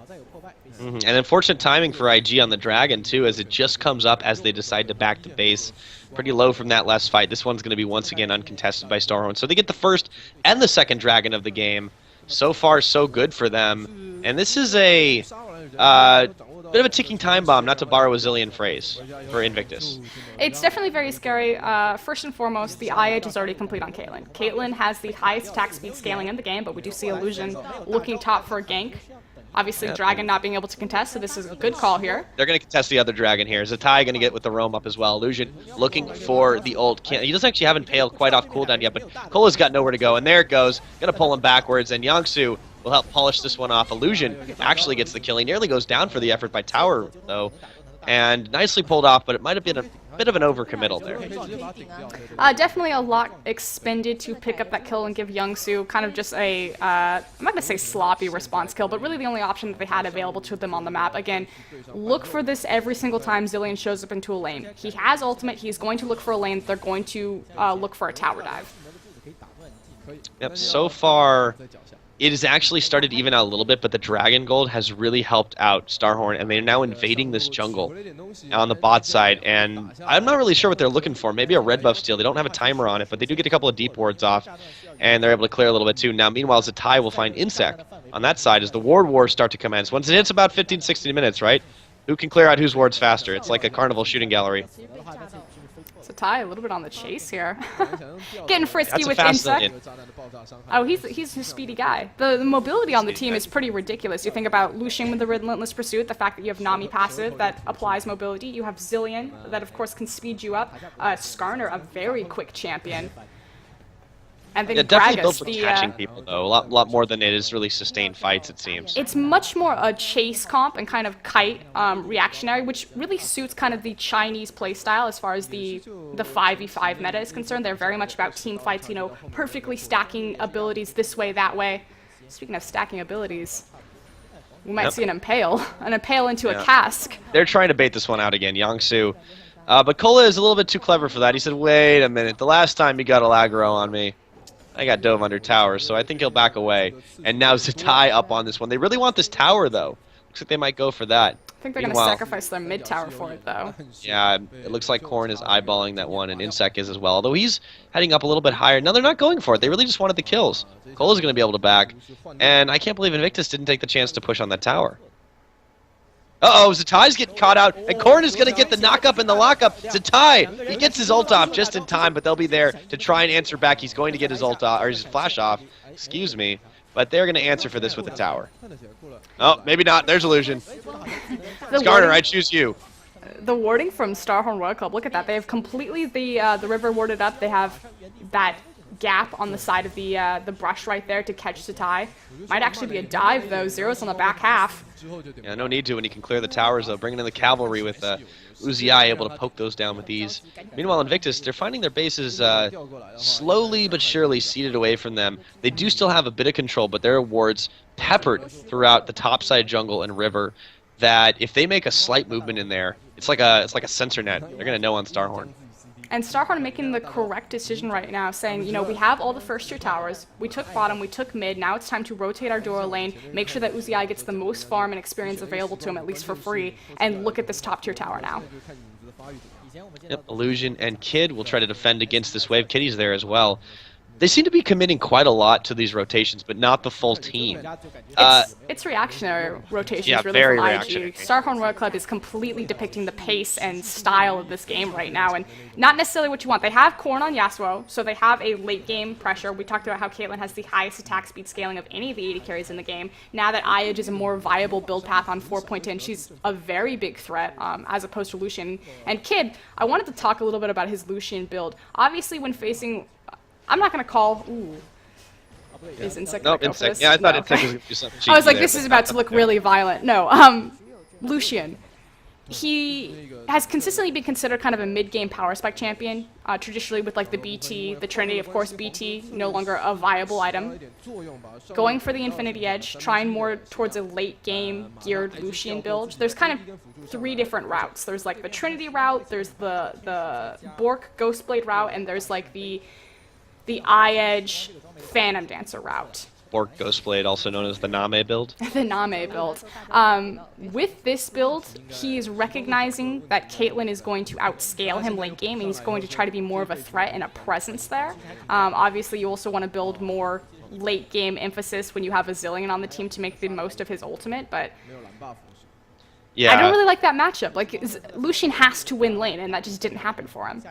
And unfortunate timing for IG on the Dragon, too, as it just comes up as they decide to back to base. Pretty low from that last fight. This one's going to be once again uncontested by StarHorn. So they get the first and the second Dragon of the game. So far, so good for them. And this is a bit of a ticking time bomb, not to borrow a Zillion phrase, for Invictus. It's definitely very scary. First and foremost, the eye-edge is already complete on Caitlyn. Caitlyn has the highest attack speed scaling in the game, but we do see Illusion looking top for a gank. Obviously, Dragon not being able to contest, so this is a good call here. They're going to contest the other Dragon here. Zatai going to get with the roam up as well. Illusion looking for the ult. He doesn't actually have Impale quite off cooldown yet, but Cola's got nowhere to go, and there it goes. Going to pull him backwards, and Yangsu will help polish this one off. Illusion actually gets the kill. He nearly goes down for the effort by tower, though, and nicely pulled off, but it might have been a bit of an overcommittal there. Definitely a lot expended to pick up that kill and give Youngsu kind of just a, I'm not going to say sloppy response kill, but really the only option that they had available to them on the map. Again, look for this every single time Zillion shows up into a lane. He has ultimate, he's going to look for a lane, they're going to look for a tower dive. Yep, so far it has actually started to even out a little bit, but the Dragon Gold has really helped out StarHorn, and they're now invading this jungle on the bot side, and I'm not really sure what they're looking for. Maybe a red buff steal. They don't have a timer on it, but they do get a couple of deep wards off, and they're able to clear a little bit too. Now, meanwhile, Zatai will find Insect on that side as the ward wars start to commence. Once it hits about 15, 16 minutes, right? Who can clear out whose wards faster? It's like a carnival shooting gallery. Zatai a little bit on the chase here. Getting frisky with Insect. Oh, he's a speedy guy. The mobility on the team is pretty ridiculous. You think about Lucian with the Relentless Pursuit, the fact that you have Nami passive that applies mobility. You have Zillion that, of course, can speed you up. Skarner, a very quick champion. And then definitely Gragas, built for catching people, though. A lot more than it is really sustained fights, it seems. It's much more a chase comp and kind of kite reactionary, which really suits kind of the Chinese playstyle as far as the 5v5 meta is concerned. They're very much about team fights, you know, perfectly stacking abilities this way, that way. Speaking of stacking abilities, we might see an impale into a cask. They're trying to bait this one out again, Yangsu. But Cola is a little bit too clever for that. He said, wait a minute, the last time you got a aggro on me, I got dove under tower, so I think he'll back away. And now Zatai up on this one. They really want this tower, though. Looks like they might go for that. I think they're going to sacrifice their mid tower for it, though. Yeah, it looks like Corrin is eyeballing that one, and Insec is as well. Although he's heading up a little bit higher. No, they're not going for it. They really just wanted the kills. Cola's going to be able to back. And I can't believe Invictus didn't take the chance to push on that tower. Uh-oh, Zatai's getting caught out, and Corrin is going to get the knock-up and the lock-up. Zatai, he gets his ult off just in time, but they'll be there to try and answer back. He's going to get his ult off, or his flash off, excuse me. But they're going to answer for this with the tower. Oh, maybe not. There's Illusion. Skarner, I choose you. The warding from StarHorn Royal Club, look at that. They have completely the river warded up. They have that gap on the side of the brush right there to catch Zatai. Might actually be a dive, though. Zero's on the back half. Yeah, no need to when you can clear the towers, though. Bringing in the cavalry with Uzi able to poke those down with ease. Meanwhile, Invictus, they're finding their bases slowly but surely ceded away from them. They do still have a bit of control, but there are wards peppered throughout the topside jungle and river that if they make a slight movement in there, it's like a sensor net. They're going to know on StarHorn. And StarHorn making the correct decision right now, saying, you know, we have all the first tier towers, we took bottom, we took mid, now it's time to rotate our duo lane, make sure that Uzi gets the most farm and experience available to him, at least for free, and look at this top tier tower now. Yep, Illusion and Kid will try to defend against this wave. Kitty's there as well. They seem to be committing quite a lot to these rotations, but not the full team. It's reactionary rotations, yeah, really, very from reactionary. IG. StarHorn Royal Club is completely depicting the pace and style of this game right now, and not necessarily what you want. They have Corrin on Yasuo, so they have a late-game pressure. We talked about how Caitlyn has the highest attack speed scaling of any of the 80 carries in the game. Now that Ayage is a more viable build path on 4.10, she's a very big threat, as opposed to Lucian. And Kid, I wanted to talk a little bit about his Lucian build. Obviously, when facing... I'm not going to call... Ooh. Is Insec Nope, go for Insec. this? Yeah, I thought No, Insec was okay. going to do something cheeky I was like, there, this but is about to look really violent. No, Lucian. He has consistently been considered kind of a mid-game power spike champion, traditionally with like the BT, the Trinity, of course BT, no longer a viable item. Going for the Infinity Edge, trying more towards a late-game geared Lucian build. There's kind of three different routes. There's like the Trinity route, there's the Bork Ghostblade route, and there's like the Eye-Edge Phantom Dancer route. Bork Ghostblade, also known as the Name build. The Name build. With this build, he's recognizing that Caitlyn is going to outscale him late game, and he's going to try to be more of a threat and a presence there. Obviously, you also want to build more late game emphasis when you have a Zillion on the team to make the most of his ultimate, but Yeah. I don't really like that matchup. Like, Lucian has to win lane, and that just didn't happen for him.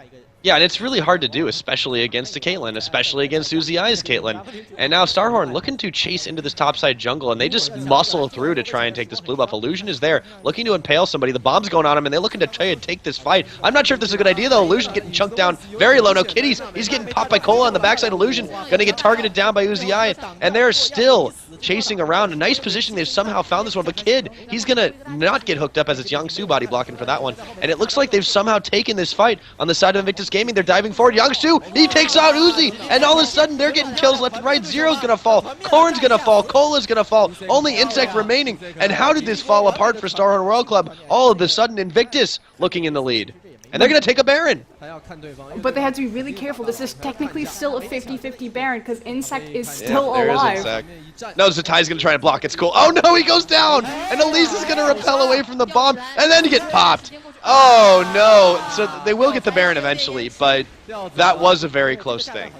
Yeah, and it's really hard to do, especially against a Caitlyn, especially against Uzi I's Caitlyn. And now StarHorn looking to chase into this topside jungle, and they just muscle through to try and take this blue buff. Illusion is there, looking to impale somebody. The bomb's going on him, and they're looking to try and take this fight. I'm not sure if this is a good idea, though. Illusion getting chunked down very low. No, Kitty's, he's getting popped by Cola on the backside. Illusion going to get targeted down by Uzi I, and they're still chasing around. A nice position. They've somehow found this one, but Kid, he's going to not get hooked up as it's Yangsu body blocking for that one. And it looks like they've somehow taken this fight on the side of Invictus Gaming. They're diving forward. Yangsu, he takes out Uzi, and all of a sudden they're getting kills left and right. Zero's gonna fall, Corrin's gonna fall, Cola's gonna fall, only Insect remaining. And how did this fall apart for StarHorn Royal Club? All of a sudden Invictus looking in the lead. And they're gonna take a Baron. But they had to be really careful. This is technically still a 50-50 Baron, because Insect is Yeah, still there alive. is Insect. No, Zatai's gonna try and block. It's cool. Oh no, he goes down! And Elise is gonna repel away from the bomb, and then get popped. Oh no! So they will get the Baron eventually, but that was a very close thing.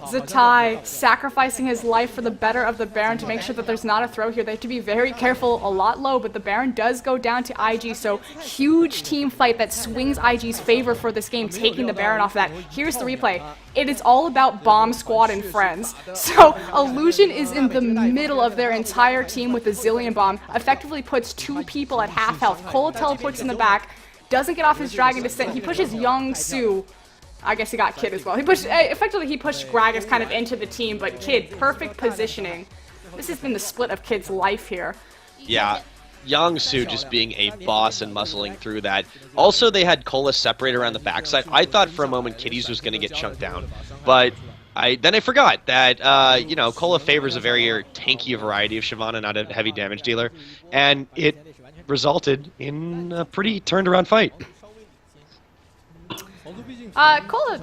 Zatai sacrificing his life for the better of the Baron to make sure that there's not a throw here. They have to be very careful, a lot low, but the Baron does go down to IG, so huge team fight that swings IG's favor for this game, taking the Baron off that. Here's the replay. It is all about Bomb Squad and friends. So Illusion is in the middle of their entire team with the Zillion Bomb, effectively puts two people at half health. Cola teleports in the back, doesn't get off his Dragon Descent. He pushes Yangsu. I guess he got Kid as well. He pushed, effectively he pushed Gragas kind of into the team, but Kid, perfect positioning. This has been the split of Kid's life here. Yeah, Yangsu just being a boss and muscling through that. Also, they had Cola separate around the backside. I thought for a moment Kitty's was going to get chunked down, but then I forgot that, you know, Cola favors a very tanky variety of Shyvana, not a heavy damage dealer, and it resulted in a pretty turned around fight. Cola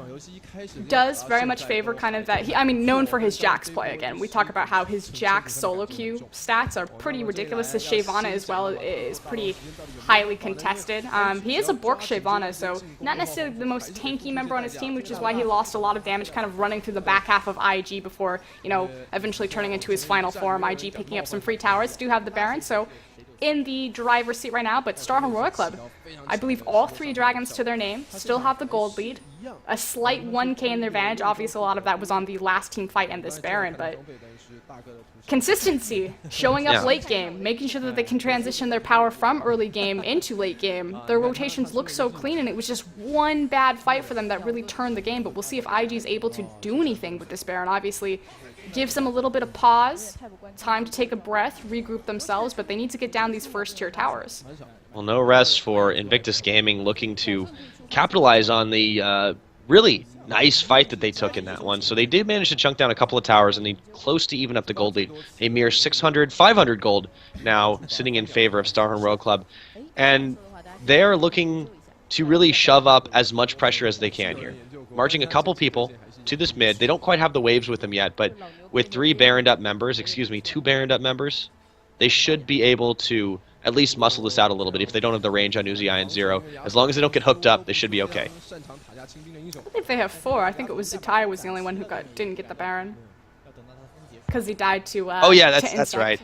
does very much favor kind of that. I mean, known for his Jax play again. We talk about how his Jax solo queue stats are pretty ridiculous. His Shyvana as well is pretty highly contested. He is a Bork Shyvana, so not necessarily the most tanky member on his team, which is why he lost a lot of damage kind of running through the back half of IG before, you know, eventually turning into his final form. IG picking up some free towers, do have the Baron, so in the driver's seat right now, but StarHorn Royal Club, I believe all 3 dragons to their name, still have the gold lead, a slight 1k in their advantage. Obviously a lot of that was on the last team fight and this Baron, but consistency, showing up late game, making sure that they can transition their power from early game into late game. Their rotations look so clean, and it was just one bad fight for them that really turned the game, but we'll see if IG is able to do anything with this Baron. Obviously, gives them a little bit of pause, time to take a breath, regroup themselves, but they need to get down these first-tier towers. Well, no rest for Invictus Gaming, looking to capitalize on the really nice fight that they took in that one. So they did manage to chunk down a couple of towers, and they close to even up the gold lead. A mere 600, 500 gold now sitting in favor of StarHorn Royal Club. And they're looking to really shove up as much pressure as they can here. Marching a couple people to this mid. They don't quite have the waves with them yet, but with 2 Baroned up members, they should be able to at least muscle this out a little bit if they don't have the range on Uzi and Zero. As long as they don't get hooked up, they should be okay. I think they have 4. I think it was Zutai was the only one who didn't get the Baron. Because he died to oh yeah, that's right.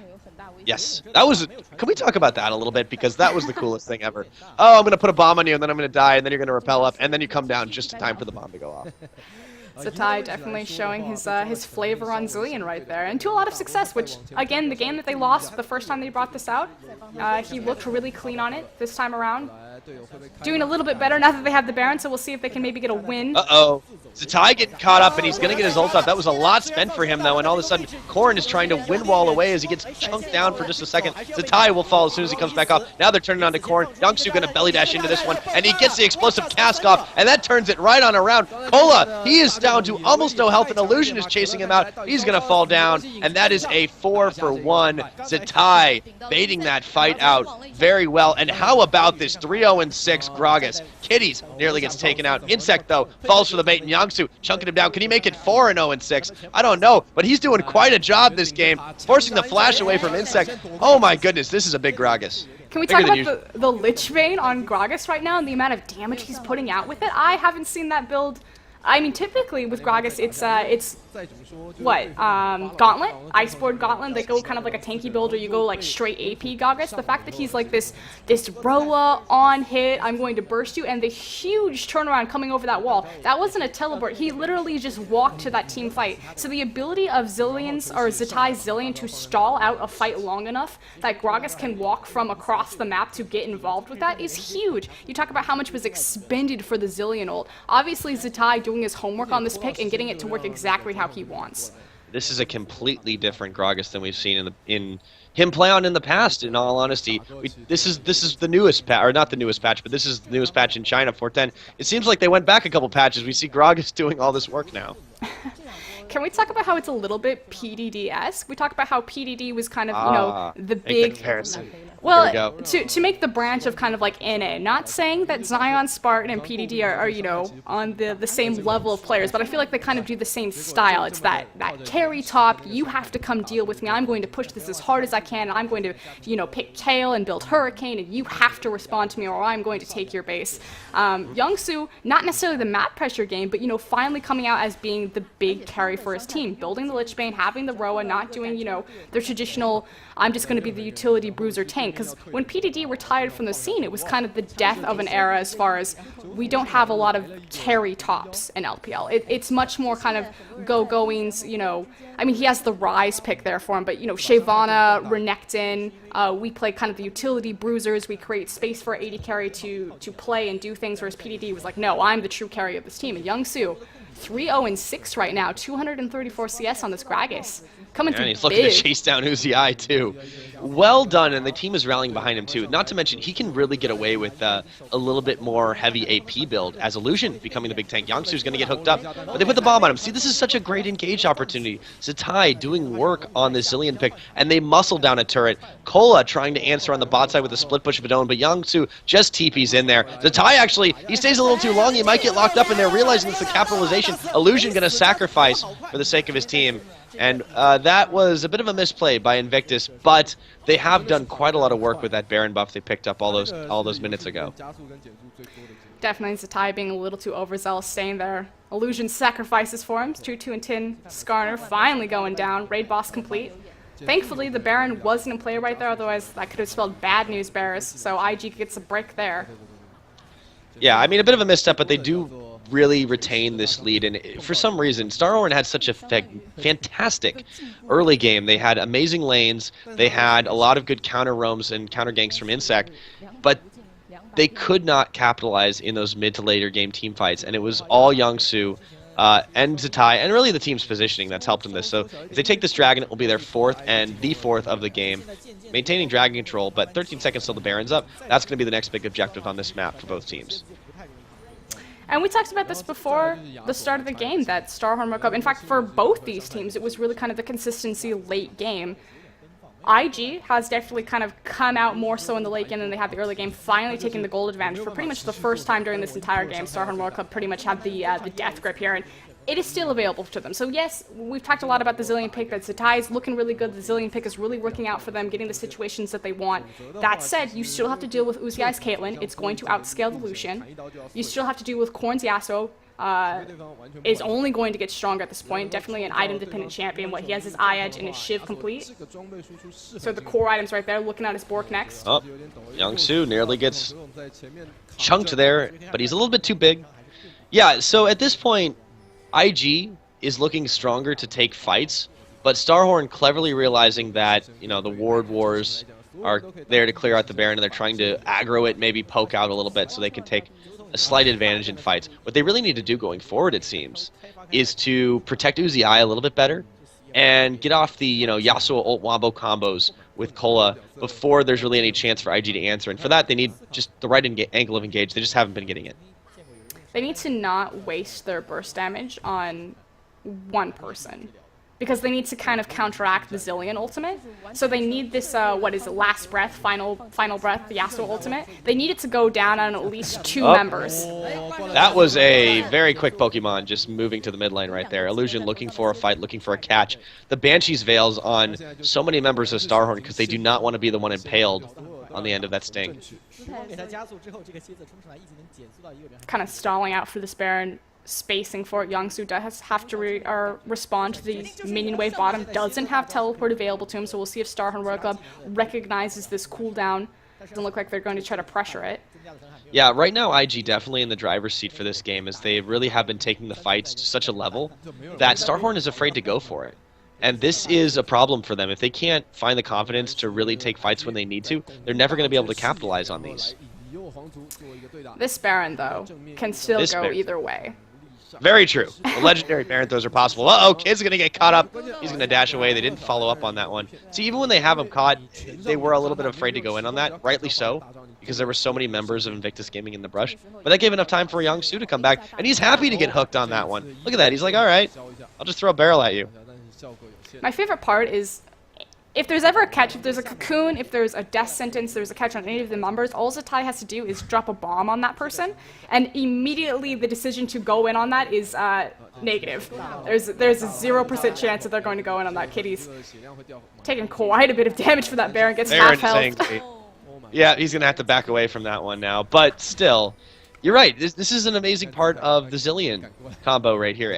Yes. That was... Can we talk about that a little bit? Because that was the coolest thing ever. Oh, I'm going to put a bomb on you, and then I'm going to die, and then you're going to rappel up, and then you come down just in time for the bomb to go off. Zutai definitely showing his flavor on Zilean right there, and to a lot of success, which, again, the game that they lost the first time they brought this out, he looked really clean on it this time around. Doing a little bit better now that they have the Baron, so we'll see if they can maybe get a win. Uh-oh. Zutai getting caught up, and he's going to get his ult up. That was a lot spent for him, though, and all of a sudden, Corrin is trying to wind wall away as he gets chunked down for just a second. Zutai will fall as soon as he comes back off. Now they're turning on to Corrin. Youngsu going to belly dash into this one, and he gets the explosive cask off, and that turns it right on around. Cola, he is down to almost no health, and Illusion is chasing him out. He's going to fall down, and that is a 4-for-1. Zutai baiting that fight out very well. And how about this 3-0-6 Gragas? Kitties nearly gets taken out. Insect, though, falls for the bait, and Youngsu chunking him down. Can he make it 4-0-6? I don't know, but he's doing quite a job this game, forcing the flash away from Insect. Oh my goodness, this is a big Gragas. Can we talk about the Lich Bane on Gragas right now and the amount of damage he's putting out with it? I haven't seen that build. I mean, typically with Gragas, it's what, Gauntlet, Iceboard Gauntlet. They go kind of like a tanky build, or you go like straight AP Gragas. The fact that he's like this Roa on hit, I'm going to burst you, and the huge turnaround coming over that wall. That wasn't a teleport. He literally just walked to that team fight. So the ability of Zutai's Zilean to stall out a fight long enough that Gragas can walk from across the map to get involved with that is huge. You talk about how much was expended for the Zilean ult. Obviously, Zutai doing his homework on this pick and getting it to work exactly how he wants. This is a completely different Gragas than we've seen in him play on in the past. In all honesty, this is the newest patch, or not the newest patch, but this is the newest patch in China, 4.10. It seems like they went back a couple patches. We see Gragas doing all this work now. Can we talk about how it's a little bit PDD-esque? We talked about how PDD was kind of, you know, the big comparison. Well, to make the branch of kind of like NA, not saying that Zion, Spartan, and PDD are you know, on the same level of players, but I feel like they kind of do the same style. It's that carry top, you have to come deal with me, I'm going to push this as hard as I can, and I'm going to, you know, pick tail and build Hurricane, and you have to respond to me or I'm going to take your base. Youngsu, not necessarily the map pressure game, but, you know, finally coming out as being the big carry for his team, building the Lich Bane, having the Roa, not doing, you know, their traditional, I'm just going to be the utility bruiser tank, because when PDD retired from the scene, it was kind of the death of an era as far as we don't have a lot of carry tops in LPL. It's much more kind of go-goings, you know, I mean, he has the Rise pick there for him, but, you know, Shyvana, Renekton, we play kind of the utility bruisers, we create space for AD carry to play and do things, whereas PDD was like, no, I'm the true carry of this team, and Youngsu, 3-0-6 right now, 234 CS on this Gragas. Coming through and he's looking big. to chase down Uzi too. Well done, and the team is rallying behind him too. Not to mention, he can really get away with a little bit more heavy AP build as Illusion becoming the big tank. Yangsu's going to get hooked up, but they put the bomb on him. See, this is such a great engage opportunity. Zatai doing work on the Zilean pick, and they muscle down a turret. Kola trying to answer on the bot side with a split push of his own, but Yangsu just TP's in there. Zatai actually, he stays a little too long. He might get locked up in there, realizing it's the capitalization. Illusion going to sacrifice for the sake of his team. And that was a bit of a misplay by Invictus, but they have done quite a lot of work with that Baron buff they picked up all those minutes ago. Definitely Zatai being a little too overzealous, staying there. Illusion sacrifices for him. 2-2 and Tin. Skarner finally going down. Raid boss complete. Thankfully, the Baron wasn't in play right there, otherwise that could have spelled bad news bears, so IG gets a break there. Yeah, I mean, a bit of a misstep, but they do really retain this lead, and for some reason StarHorn had such a fantastic early game. They had amazing lanes, they had a lot of good counter roams and counter ganks from Insect, but they could not capitalize in those mid to later game team fights, and it was all Yangsu and Zatai, and really the team's positioning that's helped in this. So if they take this Dragon, it will be their fourth and the fourth of the game, maintaining Dragon control, but 13 seconds till the Baron's up. That's going to be the next big objective on this map for both teams. And we talked about this before the start of the game, that StarHorn woke up. In fact, for both these teams, it was really kind of the consistency late game. IG has definitely kind of come out more so in the late game than they had the early game, finally taking the gold advantage for pretty much the first time during this entire game. StarHorn World Club pretty much had the death grip here, and it is still available to them. So yes, we've talked a lot about the Zilean pick, that Zatai is looking really good, the Zilean pick is really working out for them, getting the situations that they want. That said, you still have to deal with Uzi's Caitlyn, it's going to outscale the Lucian. You still have to deal with Korn's Yasuo, is only going to get stronger at this point, definitely an item-dependent champion. What he has his Eye Edge and his Shiv complete. So the core items right there, looking at his Bork next. Oh, Yangsu nearly gets chunked there, but he's a little bit too big. Yeah, so at this point, IG is looking stronger to take fights, but StarHorn cleverly realizing that, you know, the Ward Wars are there to clear out the Baron, and they're trying to aggro it, maybe poke out a little bit so they can take a slight advantage in fights. What they really need to do going forward, it seems, is to protect Uzi a little bit better and get off the, you know, Yasuo ult wombo combos with Kola before there's really any chance for IG to answer. And for that, they need just the right angle of engage. They just haven't been getting it. They need to not waste their burst damage on one person, because they need to kind of counteract the Zilean ultimate. So they need this, what is it, last breath, final breath, the Yasuo ultimate. They need it to go down on at least two members. That was a very quick Pokemon just moving to the mid lane right there. Illusion looking for a fight, looking for a catch. The Banshee's Veils on so many members of StarHorn because they do not want to be the one impaled on the end of that sting. Kind of stalling out for this Baron, spacing for it. Yangsu does have to respond to the minion wave bottom, doesn't have teleport available to him, so we'll see if StarHorn World Club recognizes this cooldown. Doesn't look like they're going to try to pressure it. Yeah, right now IG definitely in the driver's seat for this game, as they really have been taking the fights to such a level that StarHorn is afraid to go for it. And this is a problem for them. If they can't find the confidence to really take fights when they need to, they're never going to be able to capitalize on these. This Baron, though, can still go either way. Very true. The legendary Baron throws are possible. Uh-oh, Kid's going to get caught up. He's going to dash away. They didn't follow up on that one. See, even when they have him caught, they were a little bit afraid to go in on that, rightly so, because there were so many members of Invictus Gaming in the brush. But that gave enough time for Yangsu to come back, and he's happy to get hooked on that one. Look at that. He's like, all right, I'll just throw a barrel at you. My favorite part is, if there's ever a catch, if there's a cocoon, if there's a death sentence, there's a catch on any of the members, all Zatai has to do is drop a bomb on that person, and immediately the decision to go in on that is negative. There's a 0% chance that they're going to go in on that. Kitty's taking quite a bit of damage for that Baron, gets half health. Yeah, he's going to have to back away from that one now, but still. You're right. This is an amazing part of the Zilean combo right here.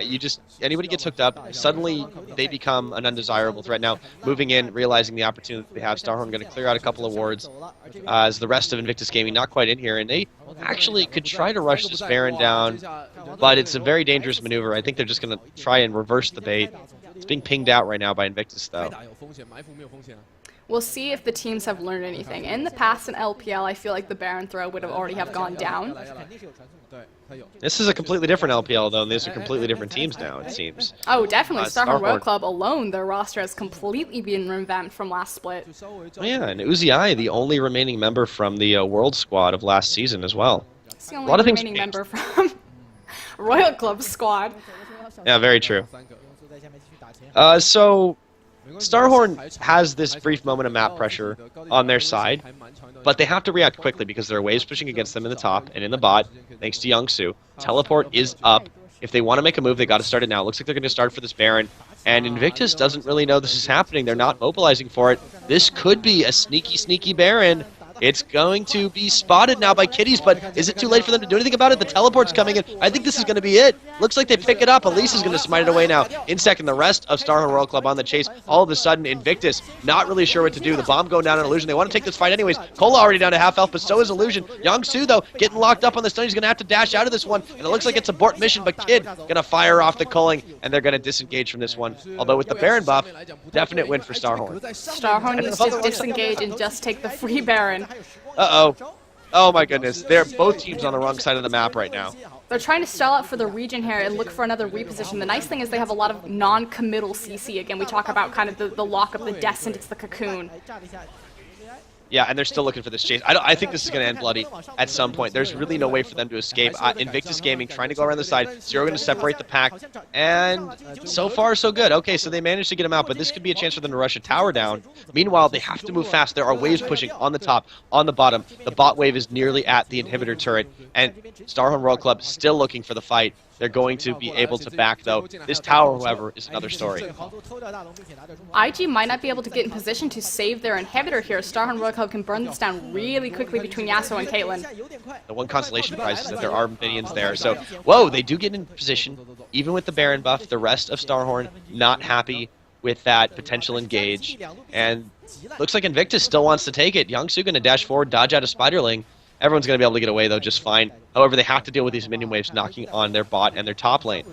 Anybody gets hooked up, suddenly they become an undesirable threat. Now, moving in, realizing the opportunity they have, StarHorn going to clear out a couple of wards as the rest of Invictus Gaming not quite in here, and they actually could try to rush this Baron down, but it's a very dangerous maneuver. I think they're just going to try and reverse the bait. It's being pinged out right now by Invictus, though. We'll see if the teams have learned anything. In the past in LPL, I feel like the Baron throw would have already have gone down. This is a completely different LPL, though, and these are completely different teams now, it seems. Oh, definitely. StarHorn World StarHorn. Club alone, their roster has completely been revamped from last split. Oh, yeah, and Uzi, the only remaining member from the World Squad of last season as well. It's the lot of only things remaining changed. member from Royal Club squad. Yeah, very true. So, StarHorn has this brief moment of map pressure on their side, but they have to react quickly because there are waves pushing against them in the top and in the bot, thanks to Youngsu. Teleport is up. If they want to make a move, they got to start it now. Looks like they're going to start for this Baron, and Invictus doesn't really know this is happening. They're not mobilizing for it. This could be a sneaky, sneaky Baron. It's going to be spotted now by Kitties, but is it too late for them to do anything about it? The teleport's coming in. I think this is going to be it. Looks like they pick it up. Elise is going to smite it away now. In second, the rest of StarHorn World Club on the chase. All of a sudden, Invictus not really sure what to do. The bomb going down on Illusion. They want to take this fight anyways. Cola already down to half health, but so is Illusion. Youngsu, though, getting locked up on the stun. He's going to have to dash out of this one, and it looks like it's abort mission, but Kid going to fire off the culling, and they're going to disengage from this one. Although with the Baron buff, definite win for StarHorn. StarHorn needs to disengage and just take the free Baron. Uh-oh. Oh my goodness. They're both teams on the wrong side of the map right now. They're trying to stall out for the region here and look for another reposition. The nice thing is they have a lot of non-committal CC. Again, we talk about kind of the lock-up, the descent, it's the cocoon. Yeah, and they're still looking for this chase. I think this is going to end bloody at some point. There's really no way for them to escape. Invictus Gaming trying to go around the side. Zero going to separate the pack. And so far, so good. Okay, so they managed to get him out, but this could be a chance for them to rush a tower down. Meanwhile, they have to move fast. There are waves pushing on the top, on the bottom. The bot wave is nearly at the inhibitor turret. And StarHorn World Club still looking for the fight. They're going to be able to back, though. This tower, however, is another story. IG might not be able to get in position to save their inhibitor here. StarHorn World Club can burn this down really quickly between Yasuo and Caitlyn. The one consolation prize is that there are minions there. So, whoa, they do get in position. Even with the Baron buff, the rest of StarHorn not happy with that potential engage. And looks like Invictus still wants to take it. Youngsu going to dash forward, dodge out of Spiderling. Everyone's going to be able to get away, though, just fine. However, they have to deal with these minion waves knocking on their bot and their top lane.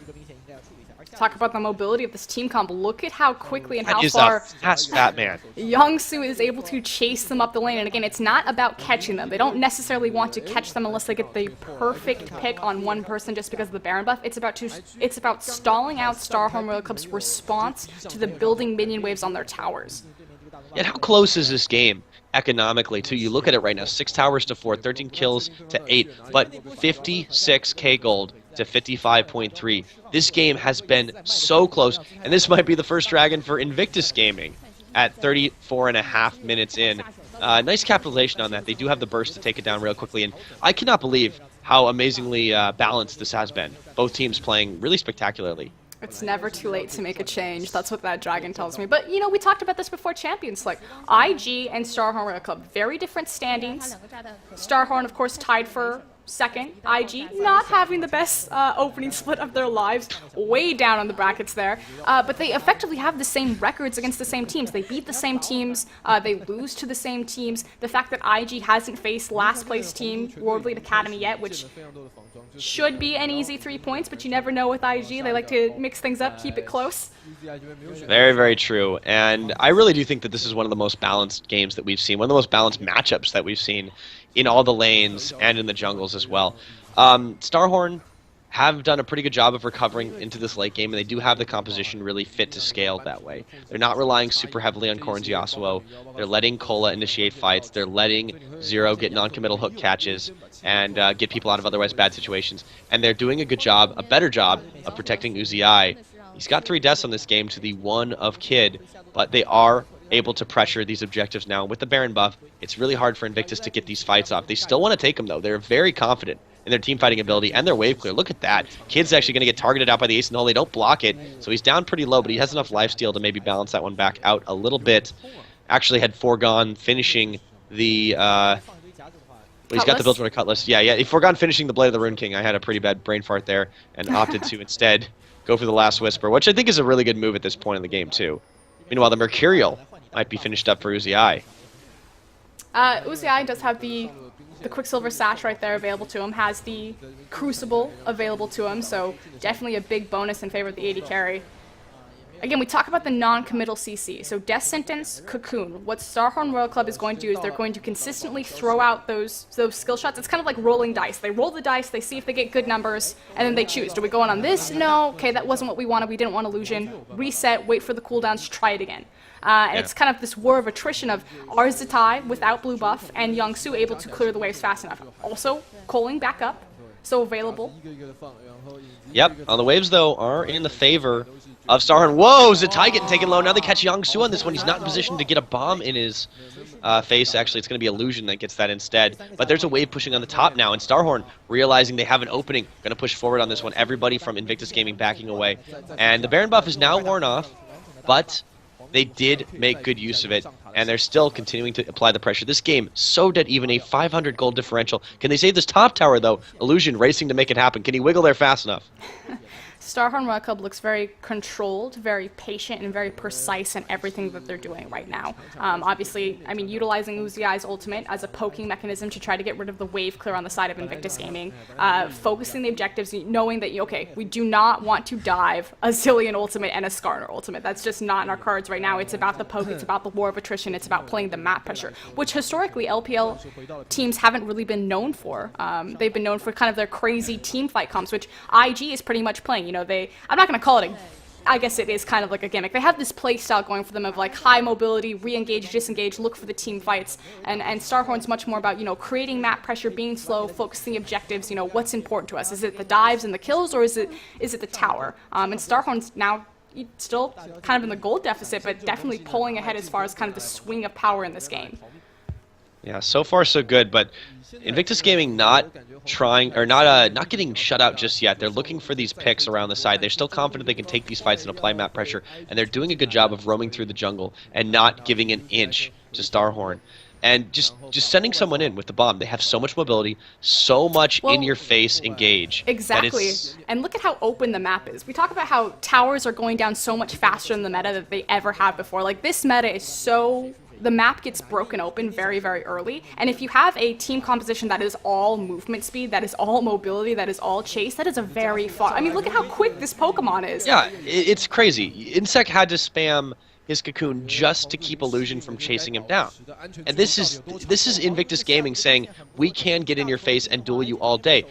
Talk about the mobility of this team comp. Look at how quickly and how That is far a fast Batman. Youngsu is able to chase them up the lane. And again, it's not about catching them. They don't necessarily want to catch them unless they get the perfect pick on one person just because of the Baron buff. It's about stalling out StarHorn World Club's response to the building minion waves on their towers. Yet how close is this game economically, too? You look at it right now, 6 towers to 4, 13 kills to 8, but 56k gold to 55.3. This game has been so close, and this might be the first dragon for Invictus Gaming at 34.5 minutes in. Nice capitalization on that. They do have the burst to take it down real quickly, and I cannot believe how amazingly balanced this has been. Both teams playing really spectacularly. It's never too late to make a change. That's what that dragon tells me. But, you know, we talked about this before Champions. Like, IG and StarHorn World Club, very different standings. StarHorn, of course, tied for second. IG not having the best opening split of their lives. Way down on the brackets there. But they effectively have the same records against the same teams. They beat the same teams. They lose to the same teams. The fact that IG hasn't faced last place team World League Academy yet, which should be an easy 3 points, but you never know with IG. They like to mix things up, keep it close. Very, very true. And I really do think that this is one of the most balanced games that we've seen, one of the most balanced matchups that we've seen in all the lanes and in the jungles as well. StarHorn have done a pretty good job of recovering into this late game, and they do have the composition really fit to scale that way. They're not relying super heavily on Korn's Yasuo. They're letting Cola initiate fights. They're letting Zero get non-committal hook catches and get people out of otherwise bad situations. And they're doing a good job, a better job, of protecting Uzi. He's got 3 deaths on this game to the 1 of Kid, but they are able to pressure these objectives now. With the Baron buff, it's really hard for Invictus to get these fights off. They still want to take them, though. They're very confident in their team fighting ability and their wave clear. Look at that. Kid's actually going to get targeted out by the ace in the hole. They don't block it, so he's down pretty low, but he has enough lifesteal to maybe balance that one back out a little bit. Actually had foregone finishing the... well, he's got the build for a Cutlass. Yeah, he foregone finishing the Blade of the Rune King. I had a pretty bad brain fart there and opted to instead go for the Last Whisper, which I think is a really good move at this point in the game, too. Meanwhile, the Mercurial might be finished up for Uzi. Uzi does have the Quicksilver Sash right there available to him, has the Crucible available to him, so definitely a big bonus in favor of the AD carry. Again, we talk about the non-committal CC. So Death Sentence, Cocoon. What StarHorn Royal Club is going to do is they're going to consistently throw out those skill shots. It's kind of like rolling dice. They roll the dice, they see if they get good numbers, and then they choose. Do we go on this? No. Okay, that wasn't what we wanted. We didn't want illusion. Reset, wait for the cooldowns, try it again. And it's kind of this war of attrition of, are Zitai without blue buff and Youngsu able to clear the waves fast enough? Also, Coling back up, so available. Yep, the waves though are in the favor of StarHorn. Whoa, Zitai getting taken low. Now they catch Youngsu on this one. He's not in position to get a bomb in his face. Actually, it's going to be Illusion that gets that instead. But there's a wave pushing on the top now, and StarHorn realizing they have an opening. Going to push forward on this one. Everybody from Invictus Gaming backing away. And the Baron buff is now worn off, but they did make good use of it, and they're still continuing to apply the pressure. This game, so dead even, a 500 gold differential. Can they save this top tower, though? Illusion racing to make it happen. Can he wiggle there fast enough? StarHorn Royal Club looks very controlled, very patient, and very precise in everything that they're doing right now. Obviously, I mean, utilizing Uziai's ultimate as a poking mechanism to try to get rid of the wave clear on the side of Invictus Gaming, focusing the objectives, knowing that, okay, we do not want to dive a Zillion ultimate and a Skarner ultimate. That's just not in our cards right now. It's about the poke, it's about the war of attrition, it's about playing the map pressure, which historically LPL teams haven't really been known for. They've been known for kind of their crazy team fight comps, which IG is pretty much playing. I'm not going to call it I guess it is kind of like a gimmick. They have this play style going for them of like high mobility, re-engage, disengage, look for the team fights, and StarHorn's much more about, creating map pressure, being slow, focusing objectives, what's important to us. Is it the dives and the kills, or is it the tower? And StarHorn's now still kind of in the gold deficit, but definitely pulling ahead as far as kind of the swing of power in this game. Yeah, so far so good, but Invictus Gaming not getting shut out just yet. They're looking for these picks around the side. They're still confident they can take these fights and apply map pressure, and they're doing a good job of roaming through the jungle and not giving an inch to StarHorn. And just sending someone in with the bomb. They have so much mobility, so much in-your-face engage. Exactly. And look at how open the map is. We talk about how towers are going down so much faster than the meta that they ever have before. Like, this meta is so... The map gets broken open very, very early, and if you have a team composition that is all movement speed, that is all mobility, that is all chase, that is a very far... I mean, look at how quick this Pokemon is. Yeah, it's crazy. Insect had to spam his Cocoon just to keep Illusion from chasing him down. And this is Invictus Gaming saying, we can get in your face and duel you all day.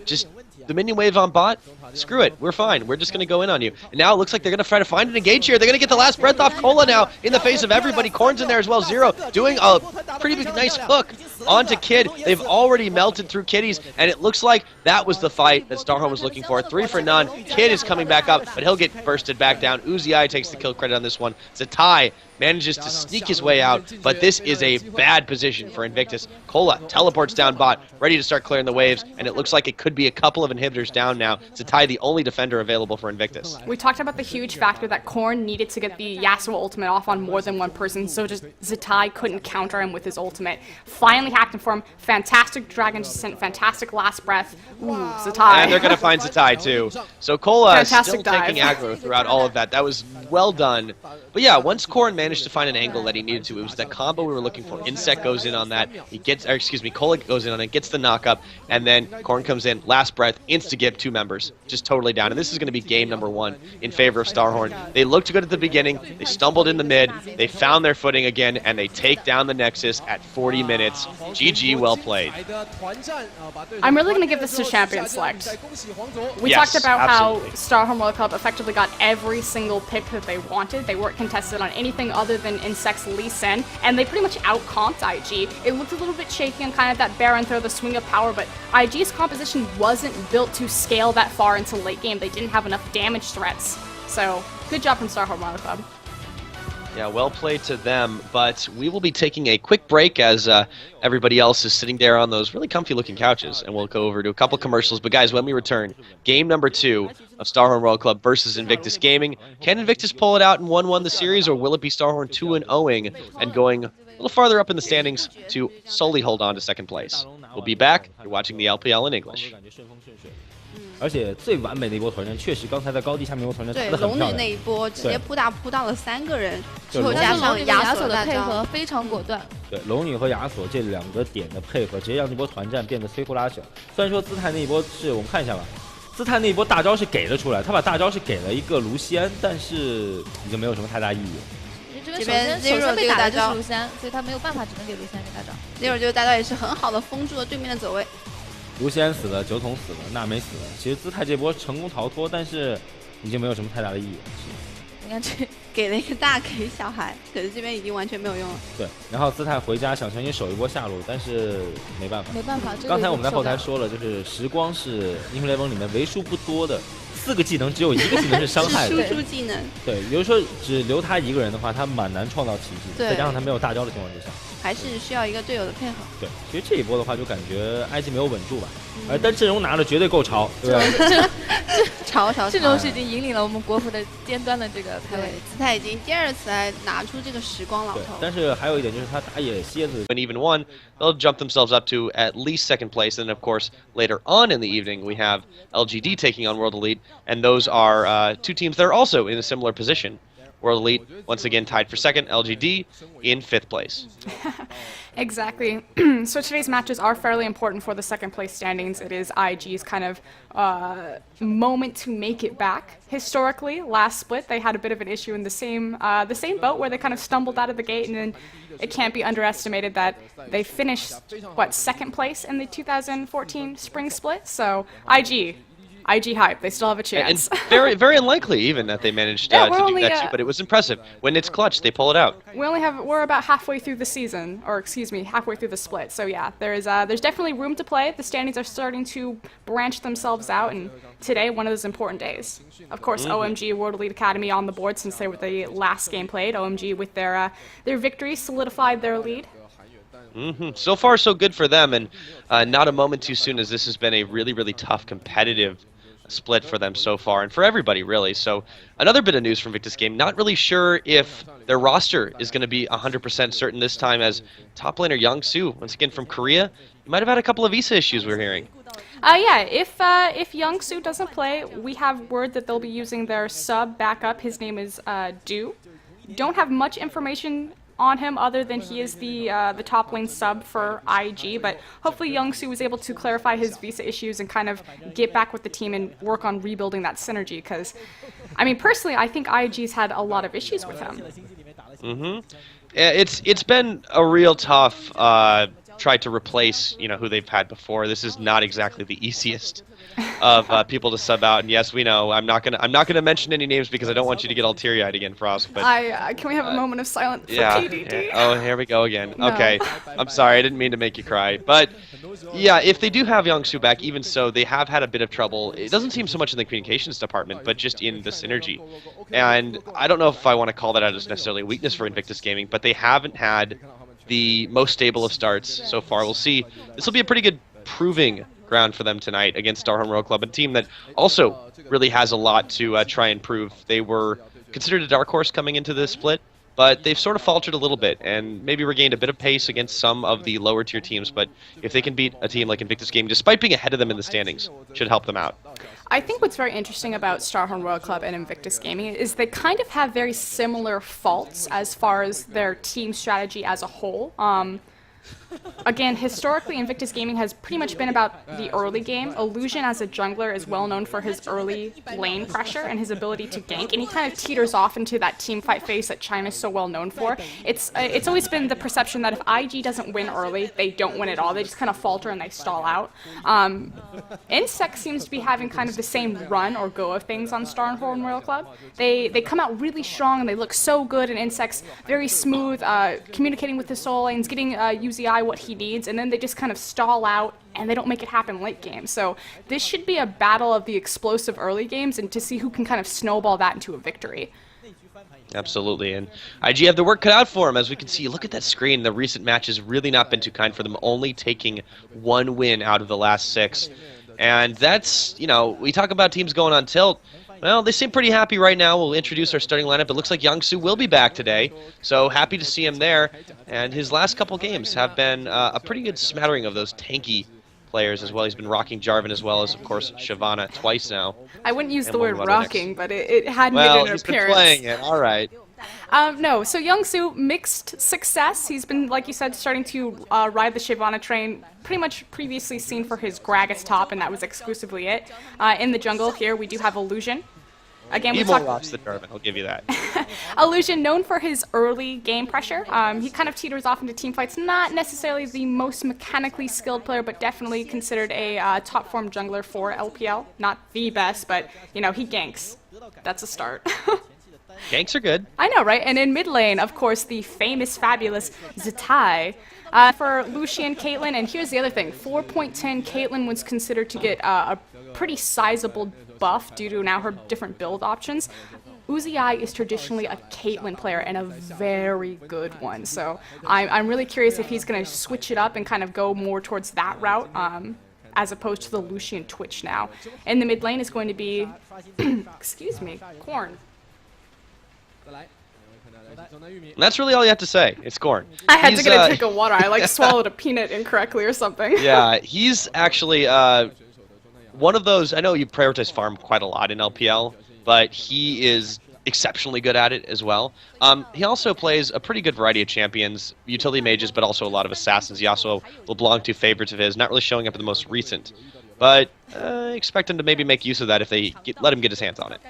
Just the minion wave on bot, screw it, we're fine. We're just going to go in on you. And now it looks like they're going to try to find an engage here. They're going to get the last breath off Cola now in the face of everybody. Korn's in there as well. Zero doing a pretty big, nice hook onto Kid. They've already melted through Kitties, and it looks like that was the fight that StarHorn was looking for. 3 for none. Kid is coming back up, but he'll get bursted back down. Uziai takes the kill credit on this one. Zitai manages to sneak his way out, but this is a bad position for Invictus. Cola teleports down bot, ready to start clearing the waves, and it looks like it could be a couple of inhibitors down now. Zitai, the only defender available for Invictus. We talked about the huge factor that Korn needed to get the Yasuo ultimate off on more than one person, so just Zitai couldn't counter him with his ultimate. Finally happened for him. Fantastic Dragon Descent, fantastic Last Breath. Ooh, Zitai. And they're going to find Zitai too. So Cola Fantastic still taking aggro throughout all of that. That was well done. But yeah, once Korn managed to find an angle that he needed to, it was that combo we were looking for. Insect goes in on that. Cola goes in on it, gets the knock-up, and then Korn comes in, Last Breath, insta-gip 2 members, just totally down. And this is going to be game number 1 in favor of StarHorn. They looked good at the beginning, they stumbled in the mid, they found their footing again, and they take down the Nexus at 40 minutes. GG, well played. I'm really going to give this to Champion Select. We talked about absolutely. how StarHorn World Club effectively got every single pick that they wanted. They weren't contested on anything other than Insect's Lee Sin, and they pretty much out-comped IG. It looked a little bit shaky on kind of that Baron throw, the swing of power, but IG's composition wasn't built to scale that far into late game. They didn't have enough damage threats. So, good job from StarHorn World Club. Yeah, well played to them, but we will be taking a quick break as everybody else is sitting there on those really comfy-looking couches, and we'll go over to a couple commercials. But guys, when we return, game number 2 of StarHorn World Club versus Invictus Gaming. Can Invictus pull it out and 1-1 the series, or will it be StarHorn 2-0ing and going a little farther up in the standings to solely hold on to second place? We'll be back. You're watching the LPL in English. 而且最完美的一波团战，确实刚才在高地下面一波团战对打得很龙女那漂亮。一波直接扑大扑到了3个人，之对后加上亚索的配索大招合非常果断。对，龙女和亚索这2个点的配合，直接让这波团战变得摧枯拉朽。虽然说姿态那一波是我们看一下吧，姿态那一波大招是给了出来，他把大招是给了一个卢锡安，但是已经没有什么太大意义了。这边首先被打的就这个大招是卢锡安，所以他没有办法，只能给卢锡安这个大招。Nero 这个大招也是很好的封住了对面的走位。卢锡安死了，酒桶死了，娜美死了。其实姿态这波成功逃脱，但是已经没有什么太大的意义了。你看这给了一个大给小孩，可是这边已经完全没有用了。对，然后姿态回家想重新守一波下路，但是没办法。没办法，这个刚才我们在后台说了，就是时光是英雄联盟里面为数不多的4个技能，只有1个技能是伤害的。输出技能。对，比如说只留他一个人的话，他蛮难创造奇迹的。对，再加上他没有大招的情况之下，还是需要一个队友的配合。对，其实这一波的话，就感觉IG 没有稳住吧。但阵容拿的绝对够潮，对吧？潮，阵容是已经引领了我们国服的尖端的这个排位。姿态已经第2次来拿出这个时光老头。但是还有一点就是他打野蝎子。When even one, they'll jump themselves up to at least 2nd place. And of course, later on in the evening, we have LGD taking on World Elite, and those are 2 teams that are also in a similar position. World Elite once again tied for 2nd, LGD in 5th place. Exactly. So today's matches are fairly important for the 2nd place standings. It is IG's kind of moment to make it back. Historically, last split they had a bit of an issue in the same boat where they kind of stumbled out of the gate, and then it can't be underestimated that they finished 2nd place in the 2014 spring split. So IG hype, they still have a chance. And very, very unlikely even that they managed to do that too, but it was impressive. When it's clutch, they pull it out. We're about halfway through the season, or excuse me, halfway through the split. So yeah, there's definitely room to play. The standings are starting to branch themselves out, and today, one of those important days. Of course, OMG World Elite Academy on the board since they were the last game played. OMG with their victory solidified their lead. So far, so good for them, and not a moment too soon, as this has been a really, really tough competitive split for them so far, and for everybody really. So another bit of news from Invictus Game, not really sure if their roster is going to be 100% certain this time, as top laner Young-Soo, once again from Korea, he might have had a couple of visa issues we're hearing. Yeah, if Young-Soo doesn't play, we have word that they'll be using their sub backup. His name is Do. Don't have much information on him other than he is the top lane sub for IG, but hopefully Young-Soo was able to clarify his visa issues and kind of get back with the team and work on rebuilding that synergy, because I mean personally I think IG's had a lot of issues with him. It's been a real tough try to replace who they've had before. This is not exactly the easiest of people to sub out, and yes, we know. I'm not gonna mention any names because I don't want you to get all teary-eyed again, Frost. But can we have a moment of silence for yeah, PDD? yeah. Oh, here we go again. No. Okay, I'm sorry, I didn't mean to make you cry, but yeah, if they do have Young-Soo back, even so, they have had a bit of trouble. It doesn't seem so much in the communications department, but just in the synergy. And I don't know if I want to call that out as necessarily a weakness for Invictus Gaming, but they haven't had the most stable of starts so far. We'll see. This will be a pretty good proving ground for them tonight against StarHorn World Club, a team that also really has a lot to try and prove. They were considered a dark horse coming into this split, but they've sort of faltered a little bit and maybe regained a bit of pace against some of the lower tier teams, but if they can beat a team like Invictus Gaming, despite being ahead of them in the standings, should help them out. I think what's very interesting about StarHorn World Club and Invictus Gaming is they kind of have very similar faults as far as their team strategy as a whole. Again, historically, Invictus Gaming has pretty much been about the early game. Illusion, as a jungler, is well known for his early lane pressure and his ability to gank, and he kind of teeters off into that team fight phase that China's so well known for. It's always been the perception that if IG doesn't win early, they don't win at all. They just kind of falter and they stall out. Insect seems to be having kind of the same run or go of things on StarHorn World Club. They come out really strong and they look so good, and Insect's very smooth, communicating with his soul lanes, getting UZI what he needs, and then they just kind of stall out and they don't make it happen late game. So this should be a battle of the explosive early games and to see who can kind of snowball that into a victory. Absolutely, and IG have the work cut out for them. As we can see, look at that screen. The recent match has really not been too kind for them, only taking 1 win out of the last 6. And that's, we talk about teams going on tilt. Well, they seem pretty happy right now. We'll introduce our starting lineup. It looks like Young-Soo will be back today, so happy to see him there. And his last couple games have been a pretty good smattering of those tanky players as well. He's been rocking Jarvan as well as, of course, Shyvana twice now. I wouldn't use the word rocking, but it had made an appearance. Well, he's been playing it. All right. No, so Youngsu, mixed success. He's been, like you said, starting to ride the Shyvana train, pretty much previously seen for his Gragas top, and that was exclusively it. In the jungle here, we do have Illusion. Again, we more watch the Jarvan, I'll give you that. Illusion, known for his early game pressure. He kind of teeters off into team fights. Not necessarily the most mechanically skilled player, but definitely considered a top form jungler for LPL. Not the best, but, you know, he ganks. That's a start. Ganks are good. I know, right? And in mid lane, of course, the famous, fabulous Zitai. For Lucian, Caitlyn, and here's the other thing. 4.10, Caitlyn was considered to get a pretty sizable buff due to now her different build options. Uzi is traditionally a Caitlyn player and a very good one, so I'm really curious if he's going to switch it up and kind of go more towards that route as opposed to the Lucian Twitch now. In the mid lane is going to be, excuse me, Corn. And that's really all you have to say. It's Corn. I had to get a drink of water. I like swallowed a peanut incorrectly or something. Yeah, he's actually one of those. I know you prioritize farm quite a lot in LPL, but he is exceptionally good at it as well. He also plays a pretty good variety of champions, utility mages, but also a lot of assassins. He also will belong to favorites of his, not really showing up in the most recent. But expect him to maybe make use of that if they let him get his hands on it.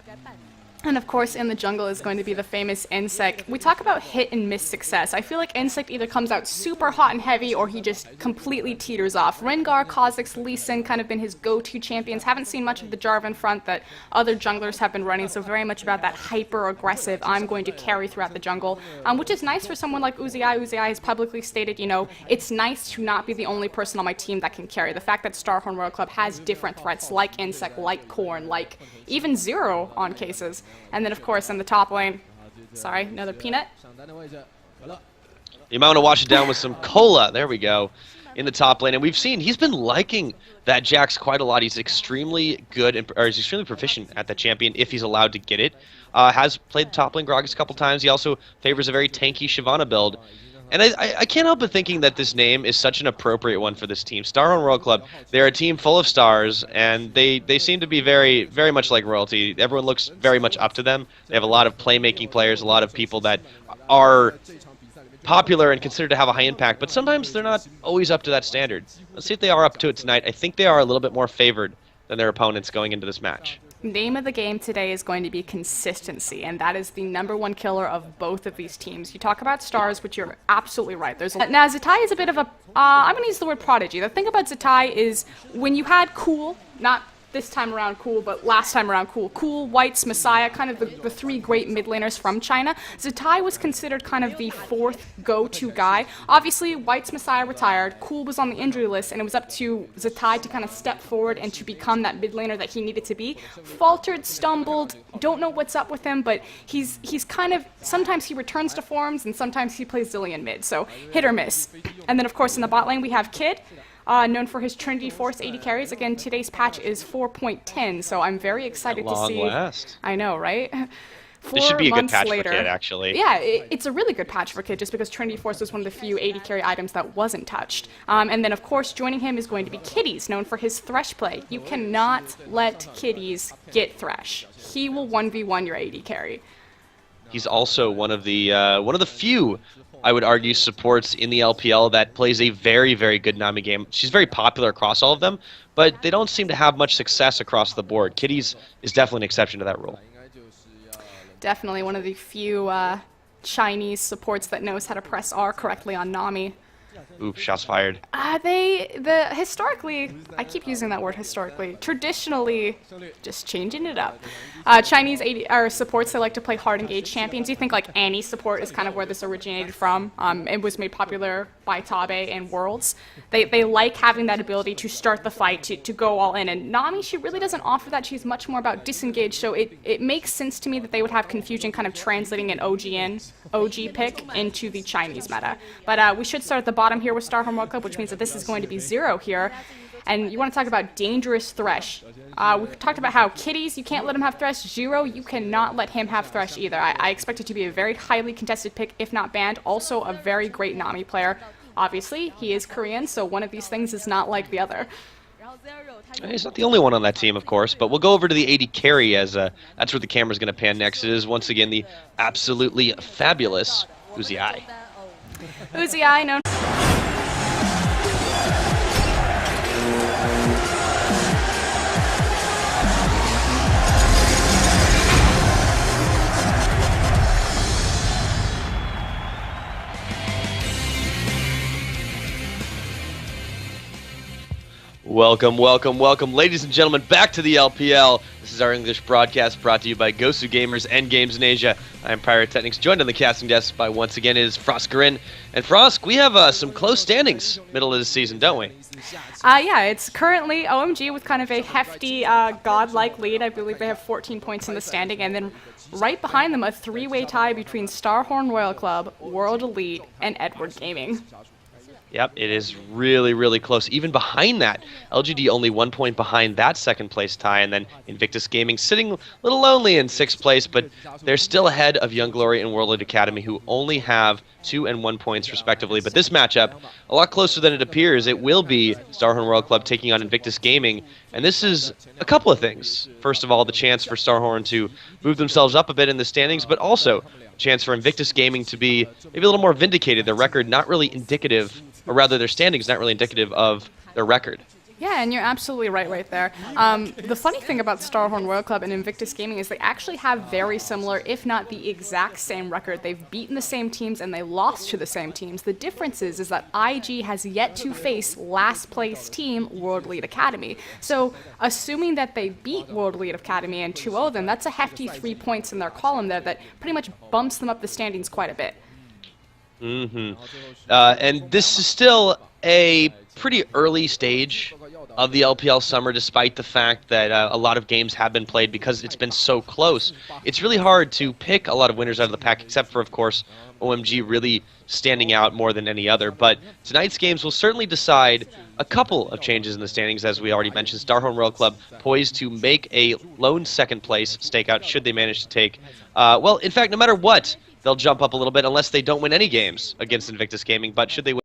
And of course, in the jungle is going to be the famous Insect. We talk about hit and miss success. I feel like Insect either comes out super hot and heavy or he just completely teeters off. Rengar, Kha'Zix, Lee Sin kind of been his go-to champions. Haven't seen much of the Jarvan front that other junglers have been running, so very much about that hyper-aggressive, I'm going to carry throughout the jungle, which is nice for someone like Uzi. Uzi has publicly stated, you know, it's nice to not be the only person on my team that can carry. The fact that StarHorn Royal Club has different threats like Insect, like Corn, like even Zero on cases. And then, of course, in the top lane, sorry, another peanut. You might want to wash it down with some cola. There we go. In the top lane. And we've seen he's been liking that Jax quite a lot. He's extremely good, or he's extremely proficient at the champion if he's allowed to get it. Has played top lane Gragas a couple times. He also favors a very tanky Shyvana build. And I can't help but thinking that this name is such an appropriate one for this team. StarHorn Royal Club, they're a team full of stars, and they seem to be very, very much like royalty. Everyone looks very much up to them. They have a lot of playmaking players, a lot of people that are popular and considered to have a high impact, but sometimes they're not always up to that standard. Let's see if they are up to it tonight. I think they are a little bit more favored than their opponents going into this match. Name of the game today is going to be consistency, and that is the #1 killer of both of these teams. You talk about stars, which you're absolutely right. Now, Zitai is a bit of a, I'm going to use the word prodigy. The thing about Zitai is when you had Cool, not this time around Cool, but last time around Cool. Cool, Whites, Messiah, kind of the three great mid laners from China. Zitai was considered kind of the fourth go-to guy. Obviously, Whites, Messiah retired. Cool was on the injury list, and it was up to Zitai to kind of step forward and to become that mid laner that he needed to be. Faltered, stumbled, don't know what's up with him, but he's kind of, sometimes he returns to forms, and sometimes he plays Zillion mid, so hit or miss. And then, of course, in the bot lane, we have Kid. Known for his Trinity Force 80 carries. Again, today's patch is 4.10, so I'm very excited to see. Last. I know, right? This should be a good patch later, for Kid, actually. Yeah, it's a really good patch for Kid, just because Trinity Force was one of the few 80 carry items that wasn't touched. And then, of course, joining him is going to be Kitties, known for his Thresh play. You cannot let Kitties get Thresh. He will 1v1 your 80 carry. He's also one of the few, I would argue, supports in the LPL that plays a very, very good Nami game. She's very popular across all of them, but they don't seem to have much success across the board. Kitties is definitely an exception to that rule. Definitely one of the few Chinese supports that knows how to press R correctly on Nami. Oops, shots fired. Historically, I keep using that word historically, traditionally, just changing it up. Chinese supports, they like to play hard engaged champions. You think like Annie support is kind of where this originated from. It was made popular by Tabe and Worlds. They like having that ability to start the fight, to go all in. And Nami, she really doesn't offer that. She's much more about disengage. So it makes sense to me that they would have confusion kind of translating an OG pick into the Chinese meta. But we should start at the bottom here with StarHorn World Cup, which means that this is going to be Zero here. And you want to talk about dangerous Thresh. We talked about how Kitties, you can't let him have Thresh. Zero, you cannot let him have Thresh either. I expect it to be a very highly contested pick, if not banned. Also a very great Nami player. Obviously, he is Korean, so one of these things is not like the other. He's not the only one on that team, of course, but we'll go over to the AD carry as that's where the camera's going to pan next. It is, once again, the absolutely fabulous Uzi. Uzi, no. Welcome, welcome, welcome, ladies and gentlemen, back to the LPL. This is our English broadcast brought to you by Gosu Gamers and Games in Asia. I am PiraTechnics, joined on the casting desk by, once again, is Froskurinn. And Frosk, we have some close standings middle of the season, don't we? Yeah, it's currently OMG with kind of a hefty, godlike lead. I believe they have 14 points in the standing, and then right behind them, a three-way tie between StarHorn Royal Club, World Elite, and Edward Gaming. Yep, it is really, really close. Even behind that, LGD only 1 point behind that second place tie, and then Invictus Gaming sitting a little lonely in sixth place, but they're still ahead of Young Glory and World Elite Academy, who only have 2 and 1 points respectively. But this matchup, a lot closer than it appears. It will be StarHorn Royal Club taking on Invictus Gaming, and this is a couple of things. First of all, the chance for StarHorn to move themselves up a bit in the standings, but also chance for Invictus Gaming to be maybe a little more vindicated. Their record not really indicative, or rather their standings not really indicative of their record. Yeah, and you're absolutely right there. The funny thing about StarHorn Royal Club and Invictus Gaming is they actually have very similar, if not the exact same record. They've beaten the same teams and they lost to the same teams. The difference is that IG has yet to face last place team World Elite Academy. So assuming that they beat World Elite Academy and 2-0 them, that's a hefty 3 points in their column there that pretty much bumps them up the standings quite a bit. And this is still a pretty early stage of the LPL summer, despite the fact that a lot of games have been played because it's been so close. It's really hard to pick a lot of winners out of the pack, except for, of course, OMG really standing out more than any other. But tonight's games will certainly decide a couple of changes in the standings, as we already mentioned. StarHorn Royal Club poised to make a lone second place stakeout should they manage to take, well, in fact, no matter what, they'll jump up a little bit unless they don't win any games against Invictus Gaming. But should they win